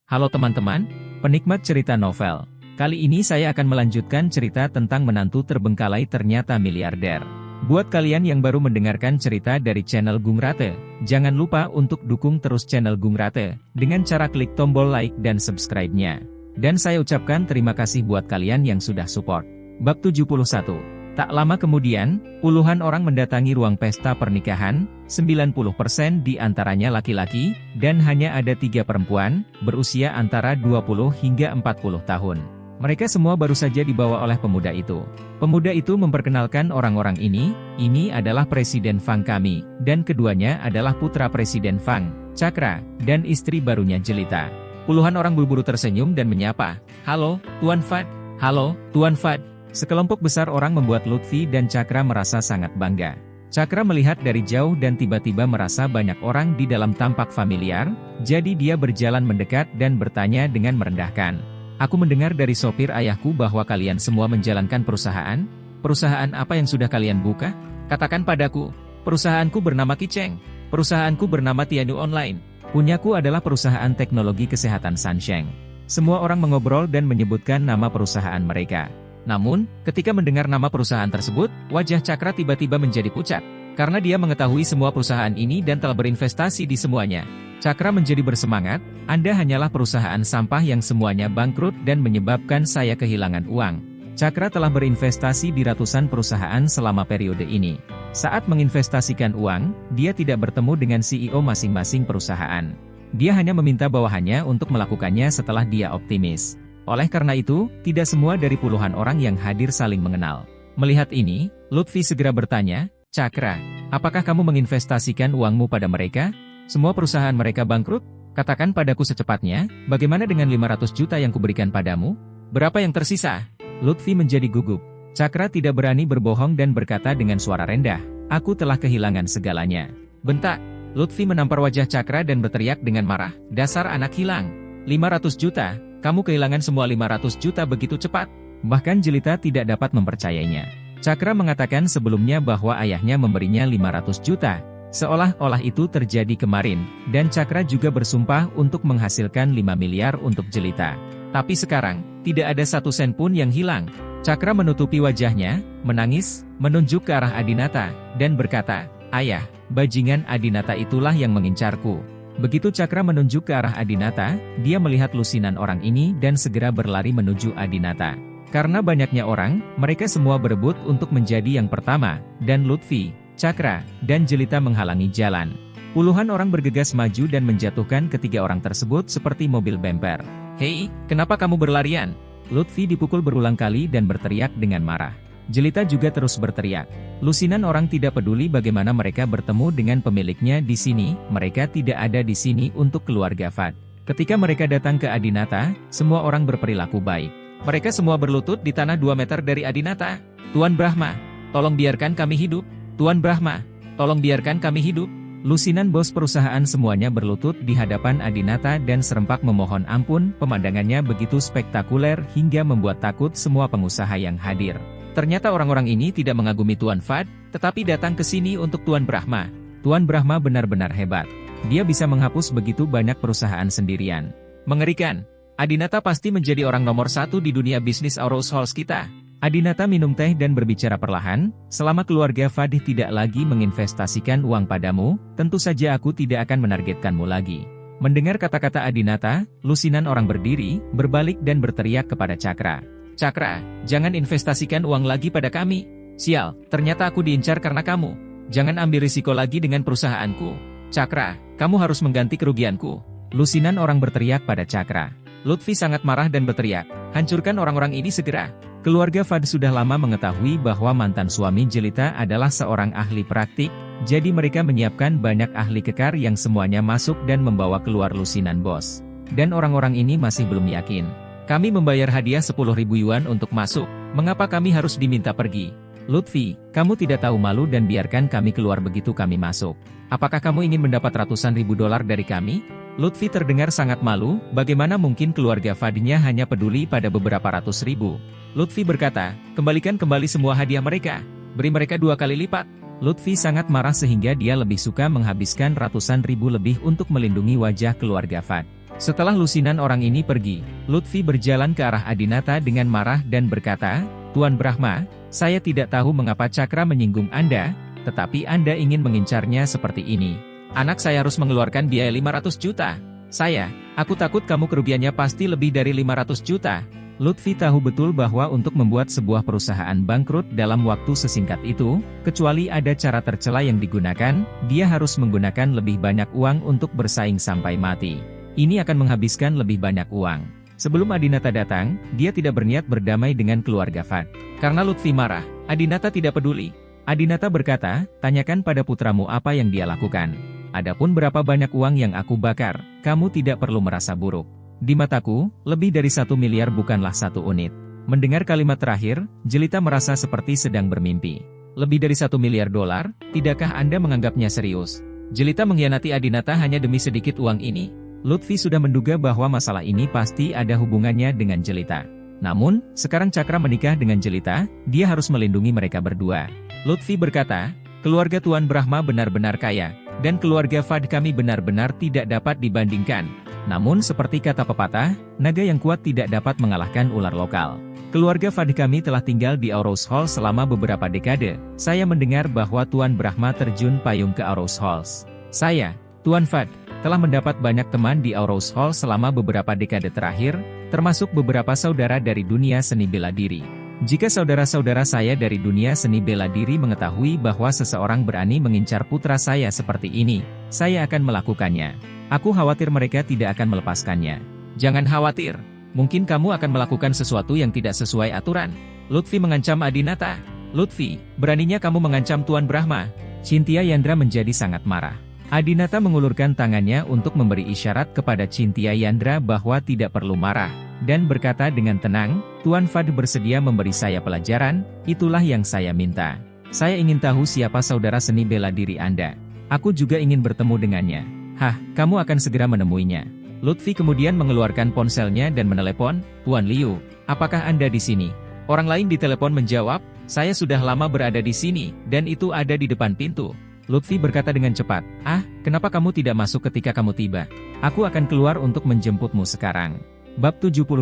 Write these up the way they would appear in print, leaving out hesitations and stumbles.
Halo teman-teman, penikmat cerita novel. Kali ini saya akan melanjutkan cerita tentang menantu terbengkalai ternyata miliarder. Buat kalian yang baru mendengarkan cerita dari channel Gung Rate, jangan lupa untuk dukung terus channel Gung Rate dengan cara klik tombol like dan subscribe-nya. Dan saya ucapkan terima kasih buat kalian yang sudah support. Bab 71. Tak lama kemudian, puluhan orang mendatangi ruang pesta pernikahan, 90% di antaranya laki-laki, dan hanya ada 3 perempuan, berusia antara 20 hingga 40 tahun. Mereka semua baru saja dibawa oleh pemuda itu. Pemuda itu memperkenalkan orang-orang ini adalah Presiden Fang kami, dan keduanya adalah putra Presiden Fang, Cakra, dan istri barunya Jelita. Puluhan orang buru-buru tersenyum dan menyapa, "Halo, Tuan Fad." "Halo, Tuan Fad." Sekelompok besar orang membuat Lutfi dan Cakra merasa sangat bangga. Cakra melihat dari jauh dan tiba-tiba merasa banyak orang di dalam tampak familiar, jadi dia berjalan mendekat dan bertanya dengan merendahkan. "Aku mendengar dari sopir ayahku bahwa kalian semua menjalankan perusahaan. Perusahaan apa yang sudah kalian buka? Katakan padaku." "Perusahaanku bernama Kiceng. Perusahaanku bernama Tianu Online. Punyaku adalah perusahaan teknologi kesehatan Sansheng." Semua orang mengobrol dan menyebutkan nama perusahaan mereka. Namun, ketika mendengar nama perusahaan tersebut, wajah Cakra tiba-tiba menjadi pucat. Karena dia mengetahui semua perusahaan ini dan telah berinvestasi di semuanya. Cakra menjadi bersemangat, "Anda hanyalah perusahaan sampah yang semuanya bangkrut dan menyebabkan saya kehilangan uang." Cakra telah berinvestasi di ratusan perusahaan selama periode ini. Saat menginvestasikan uang, dia tidak bertemu dengan CEO masing-masing perusahaan. Dia hanya meminta bawahannya untuk melakukannya setelah dia optimis. Oleh karena itu, tidak semua dari puluhan orang yang hadir saling mengenal. Melihat ini, Lutfi segera bertanya, "Cakra, apakah kamu menginvestasikan uangmu pada mereka? Semua perusahaan mereka bangkrut? Katakan padaku secepatnya, bagaimana dengan 500 juta yang kuberikan padamu? Berapa yang tersisa?" Lutfi menjadi gugup. Cakra tidak berani berbohong dan berkata dengan suara rendah, "Aku telah kehilangan segalanya." "Bentak!" Lutfi menampar wajah Cakra dan berteriak dengan marah, "Dasar anak hilang! 500 juta? Kamu kehilangan semua 500 juta begitu cepat?" Bahkan Jelita tidak dapat mempercayainya. Cakra mengatakan sebelumnya bahwa ayahnya memberinya 500 juta. Seolah-olah itu terjadi kemarin, dan Cakra juga bersumpah untuk menghasilkan 5 miliar untuk Jelita. Tapi sekarang, tidak ada 1 sen pun yang hilang. Cakra menutupi wajahnya, menangis, menunjuk ke arah Adinata, dan berkata, "Ayah, bajingan Adinata itulah yang mengincarku." Begitu Cakra menunjuk ke arah Adinata, dia melihat lusinan orang ini dan segera berlari menuju Adinata. Karena banyaknya orang, mereka semua berebut untuk menjadi yang pertama, dan Lutfi, Cakra, dan Jelita menghalangi jalan. Puluhan orang bergegas maju dan menjatuhkan ketiga orang tersebut seperti mobil bemper. "Hei, kenapa kamu berlarian?" Lutfi dipukul berulang kali dan berteriak dengan marah. Jelita juga terus berteriak. Lusinan orang tidak peduli bagaimana mereka bertemu dengan pemiliknya di sini, mereka tidak ada di sini untuk keluarga Fad. Ketika mereka datang ke Adinata, semua orang berperilaku baik. Mereka semua berlutut di tanah 2 meter dari Adinata. "Tuan Brahma, tolong biarkan kami hidup. Tuan Brahma, tolong biarkan kami hidup." Lusinan bos perusahaan semuanya berlutut di hadapan Adinata dan serempak memohon ampun. Pemandangannya begitu spektakuler hingga membuat takut semua pengusaha yang hadir. Ternyata orang-orang ini tidak mengagumi Tuan Fad, tetapi datang ke sini untuk Tuan Brahma. Tuan Brahma benar-benar hebat. Dia bisa menghapus begitu banyak perusahaan sendirian. Mengerikan. Adinata pasti menjadi orang nomor 1 di dunia bisnis Aurus Halls kita. Adinata minum teh dan berbicara perlahan, "Selama keluarga Fadih tidak lagi menginvestasikan uang padamu, tentu saja aku tidak akan menargetkanmu lagi." Mendengar kata-kata Adinata, lusinan orang berdiri, berbalik dan berteriak kepada Cakra. "Cakra, jangan investasikan uang lagi pada kami. Sial, ternyata aku diincar karena kamu. Jangan ambil risiko lagi dengan perusahaanku. Cakra, kamu harus mengganti kerugianku." Lusinan orang berteriak pada Cakra. Lutfi sangat marah dan berteriak, "Hancurkan orang-orang ini segera." Keluarga Fad sudah lama mengetahui bahwa mantan suami Jelita adalah seorang ahli praktik, jadi mereka menyiapkan banyak ahli kekar yang semuanya masuk dan membawa keluar lusinan bos. Dan orang-orang ini masih belum yakin. "Kami membayar hadiah 10.000 yuan untuk masuk, mengapa kami harus diminta pergi?" "Lutfi, kamu tidak tahu malu dan biarkan kami keluar begitu kami masuk. Apakah kamu ingin mendapat ratusan ribu dolar dari kami?" Lutfi terdengar sangat malu, bagaimana mungkin keluarga Fadinya hanya peduli pada beberapa ratus ribu. Lutfi berkata, "Kembalikan kembali semua hadiah mereka. Beri mereka 2 kali lipat." Lutfi sangat marah sehingga dia lebih suka menghabiskan ratusan ribu lebih untuk melindungi wajah keluarga Fad. Setelah lusinan orang ini pergi, Lutfi berjalan ke arah Adinata dengan marah dan berkata, "Tuan Brahma, saya tidak tahu mengapa Cakra menyinggung Anda, tetapi Anda ingin mengincarnya seperti ini. Anak saya harus mengeluarkan biaya 500 juta. Aku takut kamu kerugiannya pasti lebih dari 500 juta. Lutfi tahu betul bahwa untuk membuat sebuah perusahaan bangkrut dalam waktu sesingkat itu, kecuali ada cara tercela yang digunakan, dia harus menggunakan lebih banyak uang untuk bersaing sampai mati. Ini akan menghabiskan lebih banyak uang. Sebelum Adinata datang, dia tidak berniat berdamai dengan keluarga Fad. Karena Lutfi marah, Adinata tidak peduli. Adinata berkata, tanyakan pada putramu apa yang dia lakukan. Adapun berapa banyak uang yang aku bakar, kamu tidak perlu merasa buruk. Di mataku, lebih dari 1 miliar bukanlah 1 unit. Mendengar kalimat terakhir, Jelita merasa seperti sedang bermimpi. Lebih dari 1 miliar dolar, tidakkah Anda menganggapnya serius? Jelita mengkhianati Adinata hanya demi sedikit uang ini. Lutfi sudah menduga bahwa masalah ini pasti ada hubungannya dengan Jelita. Namun, sekarang Cakra menikah dengan Jelita, dia harus melindungi mereka berdua. Lutfi berkata, keluarga Tuan Brahma benar-benar kaya, dan keluarga Fad kami benar-benar tidak dapat dibandingkan. Namun seperti kata pepatah, naga yang kuat tidak dapat mengalahkan ular lokal. Keluarga Fad kami telah tinggal di Aurous Hall selama beberapa dekade. Saya mendengar bahwa Tuan Brahma terjun payung ke Aurous Halls. Saya, Tuan Fad, telah mendapat banyak teman di Aurous Hall selama beberapa dekade terakhir, termasuk beberapa saudara dari dunia seni bela diri. Jika saudara-saudara saya dari dunia seni bela diri mengetahui bahwa seseorang berani mengincar putra saya seperti ini, saya akan melakukannya. Aku khawatir mereka tidak akan melepaskannya. Jangan khawatir, mungkin kamu akan melakukan sesuatu yang tidak sesuai aturan. Lutfi mengancam Adinata. Lutfi, beraninya kamu mengancam Tuan Brahma. Cynthia Yandra menjadi sangat marah. Adinata mengulurkan tangannya untuk memberi isyarat kepada Cynthia Yandra bahwa tidak perlu marah, dan berkata dengan tenang, Tuan Fad bersedia memberi saya pelajaran, itulah yang saya minta. Saya ingin tahu siapa saudara seni bela diri Anda. Aku juga ingin bertemu dengannya. Hah, kamu akan segera menemuinya. Lutfi kemudian mengeluarkan ponselnya dan menelepon, Tuan Liu, apakah Anda di sini? Orang lain di telepon menjawab, saya sudah lama berada di sini, dan itu ada di depan pintu. Lutfi berkata dengan cepat, kenapa kamu tidak masuk ketika kamu tiba? Aku akan keluar untuk menjemputmu sekarang. Bab 72.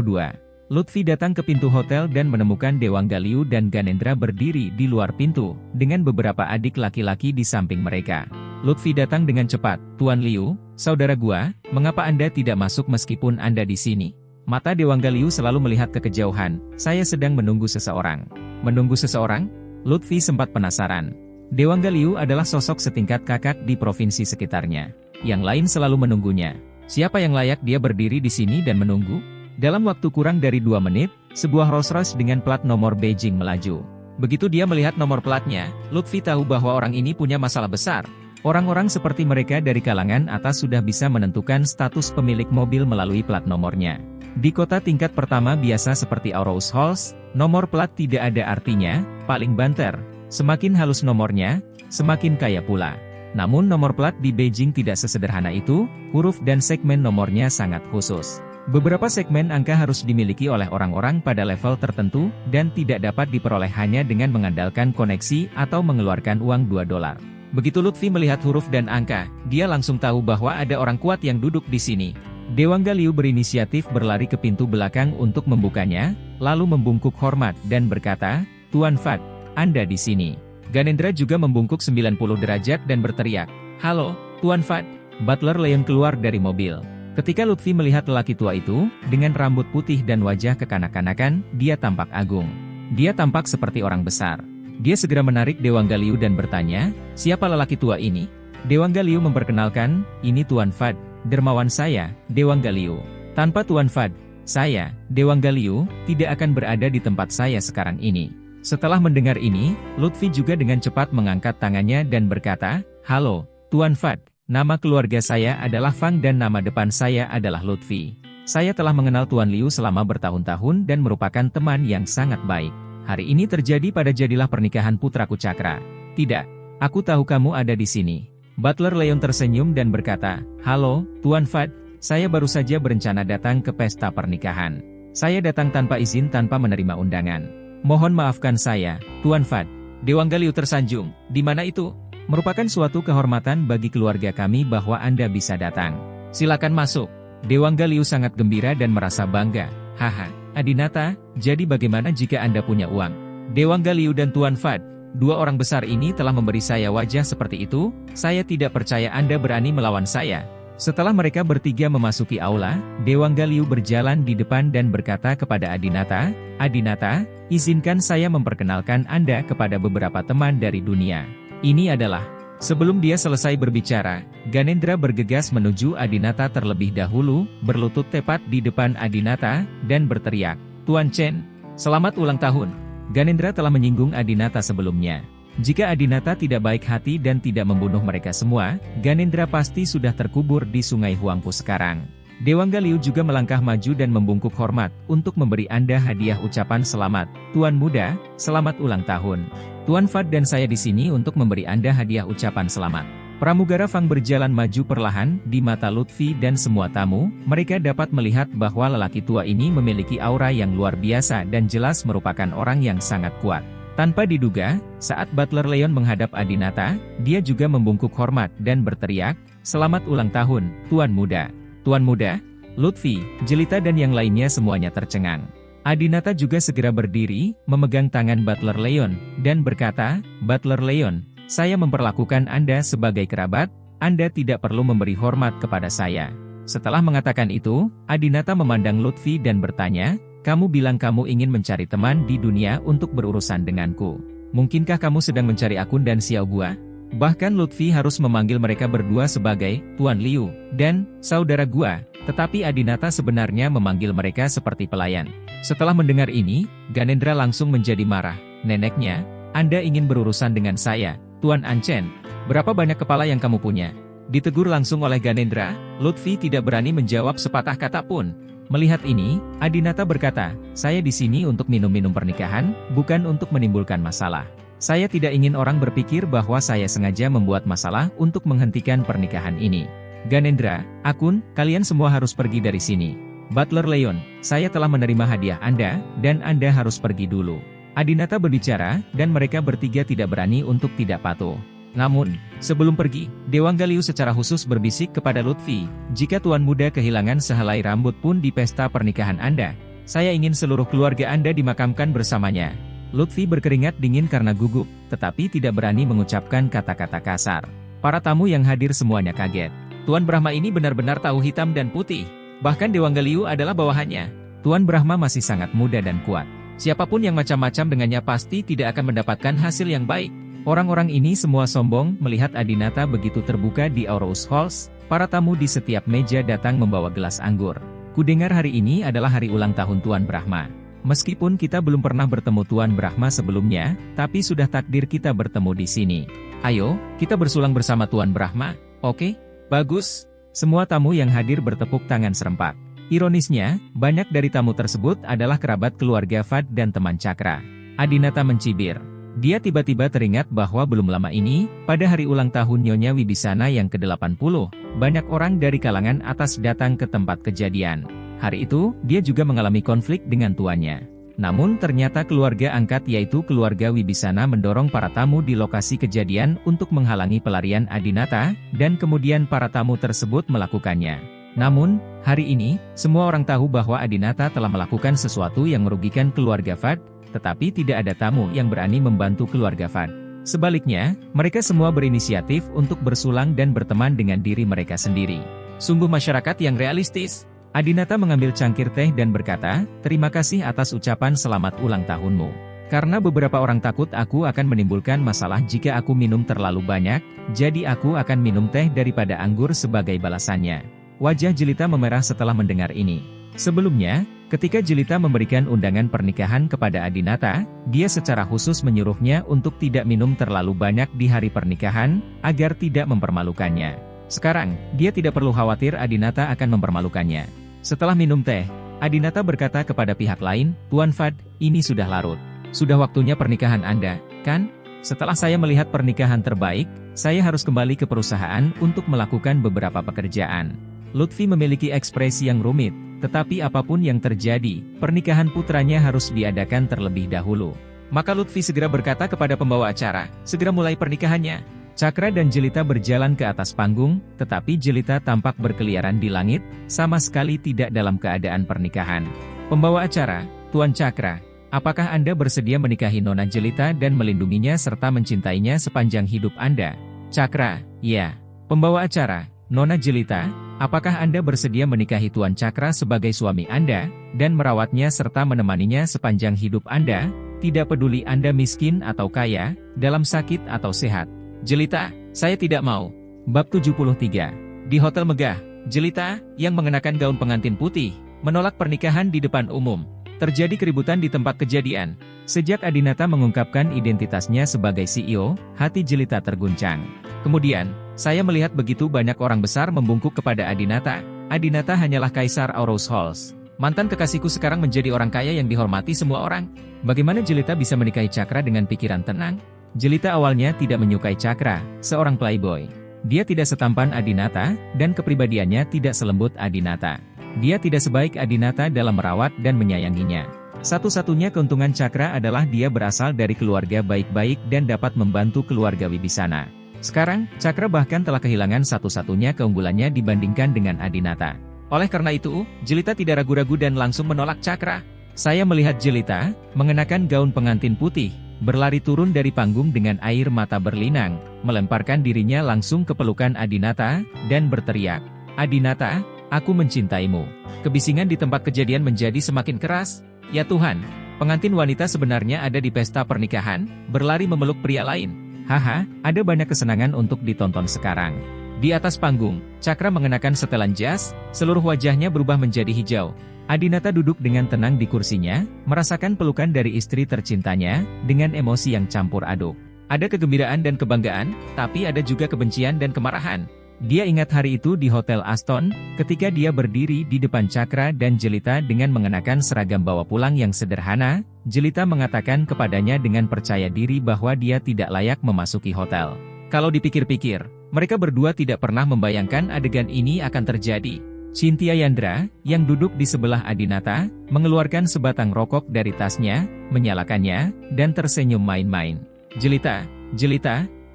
Lutfi datang ke pintu hotel dan menemukan Dewangga Liu dan Ganendra berdiri di luar pintu, dengan beberapa adik laki-laki di samping mereka. Lutfi datang dengan cepat, Tuan Liu, saudara gua, mengapa Anda tidak masuk meskipun Anda di sini? Mata Dewangga Liu selalu melihat ke kejauhan, saya sedang menunggu seseorang. Menunggu seseorang? Lutfi sempat penasaran. Dewangga Liu adalah sosok setingkat kakak di provinsi sekitarnya. Yang lain selalu menunggunya. Siapa yang layak dia berdiri di sini dan menunggu? Dalam waktu kurang dari 2 menit, sebuah Rolls-Royce dengan plat nomor Beijing melaju. Begitu dia melihat nomor platnya, Lutfi tahu bahwa orang ini punya masalah besar. Orang-orang seperti mereka dari kalangan atas sudah bisa menentukan status pemilik mobil melalui plat nomornya. Di kota tingkat pertama biasa seperti Aurous Halls, nomor plat tidak ada artinya, paling banter. Semakin halus nomornya, semakin kaya pula. Namun nomor plat di Beijing tidak sesederhana itu, huruf dan segmen nomornya sangat khusus. Beberapa segmen angka harus dimiliki oleh orang-orang pada level tertentu, dan tidak dapat diperoleh hanya dengan mengandalkan koneksi atau mengeluarkan uang $2. Begitu Lutfi melihat huruf dan angka, dia langsung tahu bahwa ada orang kuat yang duduk di sini. Dewangga Liu berinisiatif berlari ke pintu belakang untuk membukanya, lalu membungkuk hormat dan berkata, Tuan Fad, Anda di sini. Ganendra juga membungkuk 90 derajat dan berteriak, Halo, Tuan Fad. Butler Leon keluar dari mobil. Ketika Lutfi melihat lelaki tua itu, dengan rambut putih dan wajah kekanak-kanakan, dia tampak agung. Dia tampak seperti orang besar. Dia segera menarik Dewangga Liu dan bertanya, siapa lelaki tua ini? Dewangga Liu memperkenalkan, ini Tuan Fad, dermawan saya, Dewangga Liu. Tanpa Tuan Fad, saya, Dewangga Liu, tidak akan berada di tempat saya sekarang ini. Setelah mendengar ini, Lutfi juga dengan cepat mengangkat tangannya dan berkata, Halo, Tuan Fad, nama keluarga saya adalah Fang dan nama depan saya adalah Lutfi. Saya telah mengenal Tuan Liu selama bertahun-tahun dan merupakan teman yang sangat baik. Hari ini terjadi pada jadilah pernikahan putraku Cakra. Tidak, aku tahu kamu ada di sini. Butler Leon tersenyum dan berkata, Halo, Tuan Fad, saya baru saja berencana datang ke pesta pernikahan. Saya datang tanpa izin tanpa menerima undangan. Mohon maafkan saya, Tuan Fad. Dewangga Liu tersanjung, di mana itu? Merupakan suatu kehormatan bagi keluarga kami bahwa Anda bisa datang. Silakan masuk. Dewangga Liu sangat gembira dan merasa bangga. Haha, Adinata, jadi bagaimana jika Anda punya uang? Dewangga Liu dan Tuan Fad, dua orang besar ini telah memberi saya wajah seperti itu, saya tidak percaya Anda berani melawan saya. Setelah mereka bertiga memasuki aula, Dewangga Liu berjalan di depan dan berkata kepada Adinata, Adinata, izinkan saya memperkenalkan Anda kepada beberapa teman dari dunia. Ini adalah... Sebelum dia selesai berbicara, Ganendra bergegas menuju Adinata terlebih dahulu, berlutut tepat di depan Adinata, dan berteriak, Tuan Chen, selamat ulang tahun. Ganendra telah menyinggung Adinata sebelumnya. Jika Adinata tidak baik hati dan tidak membunuh mereka semua, Ganendra pasti sudah terkubur di sungai Huangpu sekarang. Dewangga Liu juga melangkah maju dan membungkuk hormat, untuk memberi Anda hadiah ucapan selamat. Tuan muda, selamat ulang tahun. Tuan Fad dan saya di sini untuk memberi Anda hadiah ucapan selamat. Pramugara Fang berjalan maju perlahan, di mata Lutfi dan semua tamu, mereka dapat melihat bahwa lelaki tua ini memiliki aura yang luar biasa dan jelas merupakan orang yang sangat kuat. Tanpa diduga, saat Butler Leon menghadap Adinata, dia juga membungkuk hormat dan berteriak, selamat ulang tahun, Tuan muda. Tuan muda, Lutfi, Jelita dan yang lainnya semuanya tercengang. Adinata juga segera berdiri, memegang tangan Butler Leon, dan berkata, Butler Leon, saya memperlakukan Anda sebagai kerabat, Anda tidak perlu memberi hormat kepada saya. Setelah mengatakan itu, Adinata memandang Lutfi dan bertanya, kamu bilang kamu ingin mencari teman di dunia untuk berurusan denganku. Mungkinkah kamu sedang mencari akun dan Xiao Gua? Bahkan Lutfi harus memanggil mereka berdua sebagai Tuan Liu dan saudara gua, tetapi Adinata sebenarnya memanggil mereka seperti pelayan. Setelah mendengar ini, Ganendra langsung menjadi marah. Neneknya, Anda ingin berurusan dengan saya, Tuan Anchen. Berapa banyak kepala yang kamu punya? Ditegur langsung oleh Ganendra, Lutfi tidak berani menjawab sepatah kata pun. Melihat ini, Adinata berkata, saya di sini untuk minum-minum pernikahan, bukan untuk menimbulkan masalah. Saya tidak ingin orang berpikir bahwa saya sengaja membuat masalah untuk menghentikan pernikahan ini. Ganendra, Akun, kalian semua harus pergi dari sini. Butler Leon, saya telah menerima hadiah Anda, dan Anda harus pergi dulu. Adinata berbicara, dan mereka bertiga tidak berani untuk tidak patuh. Namun, sebelum pergi, Dewangga Liu secara khusus berbisik kepada Lutfi, jika Tuan muda kehilangan sehelai rambut pun di pesta pernikahan Anda, saya ingin seluruh keluarga Anda dimakamkan bersamanya. Lutfi berkeringat dingin karena gugup, tetapi tidak berani mengucapkan kata-kata kasar. Para tamu yang hadir semuanya kaget. Tuan Brahma ini benar-benar tahu hitam dan putih. Bahkan Dewangga Liu adalah bawahannya. Tuan Brahma masih sangat muda dan kuat. Siapapun yang macam-macam dengannya pasti tidak akan mendapatkan hasil yang baik. Orang-orang ini semua sombong melihat Adinata begitu terbuka di Aurous Halls. Para tamu di setiap meja datang membawa gelas anggur. Kudengar hari ini adalah hari ulang tahun Tuan Brahma. Meskipun kita belum pernah bertemu Tuan Brahma sebelumnya, tapi sudah takdir kita bertemu di sini. Ayo, kita bersulang bersama Tuan Brahma, oke? Bagus. Semua tamu yang hadir bertepuk tangan serempak. Ironisnya, banyak dari tamu tersebut adalah kerabat keluarga Fad dan teman Cakra. Adinata mencibir. Dia tiba-tiba teringat bahwa belum lama ini, pada hari ulang tahun Nyonya Wibisana yang ke-80, banyak orang dari kalangan atas datang ke tempat kejadian. Hari itu, dia juga mengalami konflik dengan tuannya. Namun ternyata keluarga angkat yaitu keluarga Wibisana mendorong para tamu di lokasi kejadian untuk menghalangi pelarian Adinata, dan kemudian para tamu tersebut melakukannya. Namun, hari ini, semua orang tahu bahwa Adinata telah melakukan sesuatu yang merugikan keluarga Fad, tetapi tidak ada tamu yang berani membantu keluarga Fad. Sebaliknya, mereka semua berinisiatif untuk bersulang dan berteman dengan diri mereka sendiri. Sungguh masyarakat yang realistis. Adinata mengambil cangkir teh dan berkata, terima kasih atas ucapan selamat ulang tahunmu. Karena beberapa orang takut aku akan menimbulkan masalah jika aku minum terlalu banyak, jadi aku akan minum teh daripada anggur sebagai balasannya. Wajah Jelita memerah setelah mendengar ini. Sebelumnya, ketika Jelita memberikan undangan pernikahan kepada Adinata, dia secara khusus menyuruhnya untuk tidak minum terlalu banyak di hari pernikahan, agar tidak mempermalukannya. Sekarang, dia tidak perlu khawatir Adinata akan mempermalukannya. Setelah minum teh, Adinata berkata kepada pihak lain, Tuan Fad, ini sudah larut. Sudah waktunya pernikahan Anda, kan? Setelah saya melihat pernikahan terbaik, saya harus kembali ke perusahaan untuk melakukan beberapa pekerjaan. Lutfi memiliki ekspresi yang rumit, tetapi apapun yang terjadi, pernikahan putranya harus diadakan terlebih dahulu. Maka Lutfi segera berkata kepada pembawa acara, segera mulai pernikahannya. Cakra dan Jelita berjalan ke atas panggung, tetapi Jelita tampak berkeliaran di langit, sama sekali tidak dalam keadaan pernikahan. Pembawa acara, Tuan Cakra, apakah Anda bersedia menikahi Nona Jelita dan melindunginya serta mencintainya sepanjang hidup Anda? Cakra, ya. Pembawa acara, Nona Jelita, apakah Anda bersedia menikahi Tuan Cakra sebagai suami Anda, dan merawatnya serta menemaninya sepanjang hidup Anda, tidak peduli Anda miskin atau kaya, dalam sakit atau sehat? Jelita, saya tidak mau. Bab 73. Di hotel megah, Jelita, yang mengenakan gaun pengantin putih, menolak pernikahan di depan umum. Terjadi keributan di tempat kejadian. Sejak Adinata mengungkapkan identitasnya sebagai CEO, hati Jelita terguncang. Kemudian, saya melihat begitu banyak orang besar membungkuk kepada Adinata. Adinata hanyalah Kaisar Aurous Halls. Mantan kekasihku sekarang menjadi orang kaya yang dihormati semua orang. Bagaimana Jelita bisa menikahi Cakra dengan pikiran tenang? Jelita awalnya tidak menyukai Cakra, seorang playboy. Dia tidak setampan Adinata, dan kepribadiannya tidak selembut Adinata. Dia tidak sebaik Adinata dalam merawat dan menyayanginya. Satu-satunya keuntungan Cakra adalah dia berasal dari keluarga baik-baik dan dapat membantu keluarga Wibisana. Sekarang, Cakra bahkan telah kehilangan satu-satunya keunggulannya dibandingkan dengan Adinata. Oleh karena itu, Jelita tidak ragu-ragu dan langsung menolak Cakra. Saya melihat Jelita, mengenakan gaun pengantin putih, berlari turun dari panggung dengan air mata berlinang, melemparkan dirinya langsung ke pelukan Adinata, dan berteriak, "Adinata, aku mencintaimu." Kebisingan di tempat kejadian menjadi semakin keras. Ya Tuhan, pengantin wanita sebenarnya ada di pesta pernikahan, berlari memeluk pria lain. Haha, ada banyak kesenangan untuk ditonton sekarang. Di atas panggung, Cakra mengenakan setelan jas, seluruh wajahnya berubah menjadi hijau. Adinata duduk dengan tenang di kursinya, merasakan pelukan dari istri tercintanya, dengan emosi yang campur aduk. Ada kegembiraan dan kebanggaan, tapi ada juga kebencian dan kemarahan. Dia ingat hari itu di Hotel Aston, ketika dia berdiri di depan Cakra dan Jelita dengan mengenakan seragam bawa pulang yang sederhana. Jelita mengatakan kepadanya dengan percaya diri bahwa dia tidak layak memasuki hotel. Kalau dipikir-pikir, mereka berdua tidak pernah membayangkan adegan ini akan terjadi. Cynthia Yandra, yang duduk di sebelah Adinata, mengeluarkan sebatang rokok dari tasnya, menyalakannya, dan tersenyum main-main. Jelita,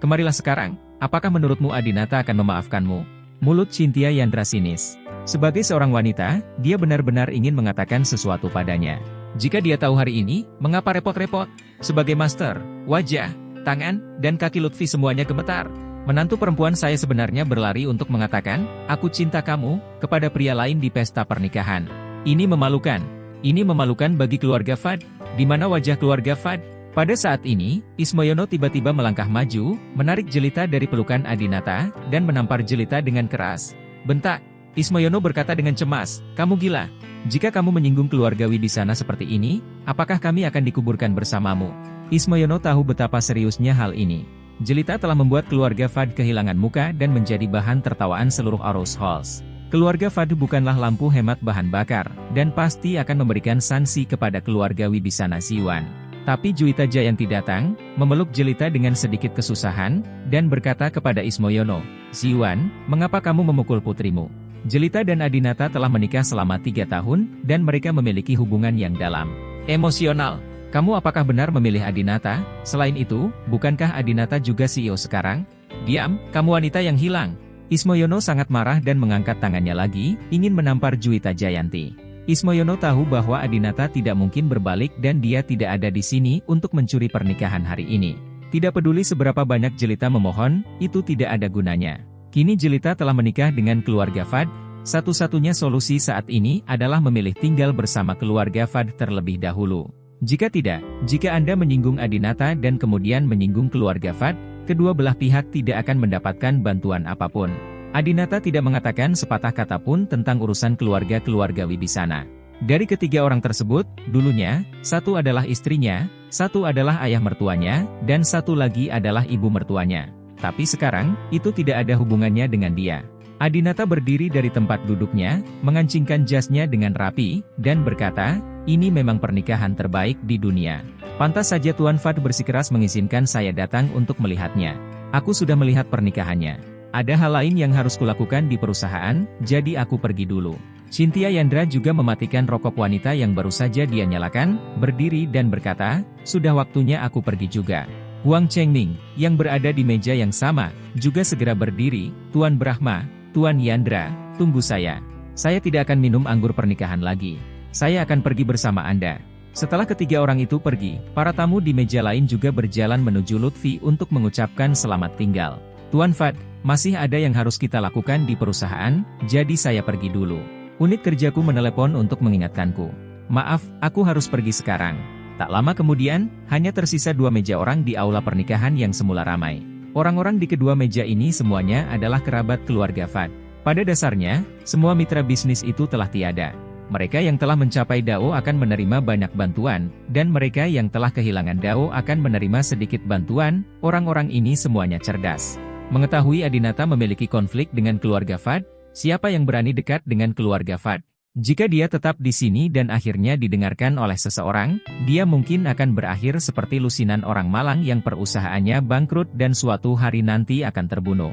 kemarilah sekarang. Apakah menurutmu Adinata akan memaafkanmu? Mulut Cynthia Yandra sinis. Sebagai seorang wanita, dia benar-benar ingin mengatakan sesuatu padanya. Jika dia tahu hari ini, mengapa repot-repot? Sebagai master, wajah, tangan, dan kaki Lutfi semuanya gemetar. Menantu perempuan saya sebenarnya berlari untuk mengatakan, "Aku cinta kamu," kepada pria lain di pesta pernikahan. Ini memalukan. Ini memalukan bagi keluarga Fad. Di mana wajah keluarga Fad? Pada saat ini, Ismoyono tiba-tiba melangkah maju, menarik Jelita dari pelukan Adinata, dan menampar Jelita dengan keras. "Bentak!" Ismoyono berkata dengan cemas, "Kamu gila. Jika kamu menyinggung keluarga Wibisana seperti ini, apakah kami akan dikuburkan bersamamu?" Ismoyono tahu betapa seriusnya hal ini. Jelita telah membuat keluarga Fad kehilangan muka dan menjadi bahan tertawaan seluruh Aurous Halls. Keluarga Fad bukanlah lampu hemat bahan bakar, dan pasti akan memberikan sanksi kepada keluarga Wibisana Siwan. Tapi Juwita Jayanti datang, memeluk Jelita dengan sedikit kesusahan, dan berkata kepada Ismoyono, "Siwan, mengapa kamu memukul putrimu?" Jelita dan Adinata telah menikah selama 3 tahun, dan mereka memiliki hubungan yang dalam. Emosional. Kamu apakah benar memilih Adinata? Selain itu, bukankah Adinata juga CEO sekarang? Diam, kamu wanita yang hilang. Ismoyono sangat marah dan mengangkat tangannya lagi, ingin menampar Juwita Jayanti. Ismoyono tahu bahwa Adinata tidak mungkin berbalik dan dia tidak ada di sini untuk mencuri pernikahan hari ini. Tidak peduli seberapa banyak Jelita memohon, itu tidak ada gunanya. Kini Jelita telah menikah dengan keluarga Fad. Satu-satunya solusi saat ini adalah memilih tinggal bersama keluarga Fad terlebih dahulu. Jika tidak, jika Anda menyinggung Adinata dan kemudian menyinggung keluarga Fad, kedua belah pihak tidak akan mendapatkan bantuan apapun. Adinata tidak mengatakan sepatah kata pun tentang urusan keluarga-keluarga Wibisana. Dari ketiga orang tersebut, dulunya, satu adalah istrinya, satu adalah ayah mertuanya, dan satu lagi adalah ibu mertuanya. Tapi sekarang, itu tidak ada hubungannya dengan dia. Adinata berdiri dari tempat duduknya, mengancingkan jasnya dengan rapi, dan berkata, "Ini memang pernikahan terbaik di dunia. Pantas saja Tuan Fad bersikeras mengizinkan saya datang untuk melihatnya. Aku sudah melihat pernikahannya. Ada hal lain yang harus kulakukan di perusahaan, jadi aku pergi dulu." Cynthia Yandra juga mematikan rokok wanita yang baru saja dia nyalakan, berdiri dan berkata, "Sudah waktunya aku pergi juga." Huang Chengning, yang berada di meja yang sama, juga segera berdiri. Tuan Brahma, Tuan Yandra, tunggu saya. Saya tidak akan minum anggur pernikahan lagi. Saya akan pergi bersama Anda. Setelah ketiga orang itu pergi, para tamu di meja lain juga berjalan menuju Lutfi untuk mengucapkan selamat tinggal. Tuan Fad, masih ada yang harus kita lakukan di perusahaan, jadi saya pergi dulu. Unit kerjaku menelepon untuk mengingatkanku. Maaf, aku harus pergi sekarang. Tak lama kemudian, hanya tersisa 2 meja orang di aula pernikahan yang semula ramai. Orang-orang di kedua meja ini semuanya adalah kerabat keluarga Fad. Pada dasarnya, semua mitra bisnis itu telah tiada. Mereka yang telah mencapai Dao akan menerima banyak bantuan, dan mereka yang telah kehilangan Dao akan menerima sedikit bantuan. Orang-orang ini semuanya cerdas. Mengetahui Adinata memiliki konflik dengan keluarga Fad, siapa yang berani dekat dengan keluarga Fad? Jika dia tetap di sini dan akhirnya didengarkan oleh seseorang, dia mungkin akan berakhir seperti lusinan orang malang yang perusahaannya bangkrut dan suatu hari nanti akan terbunuh.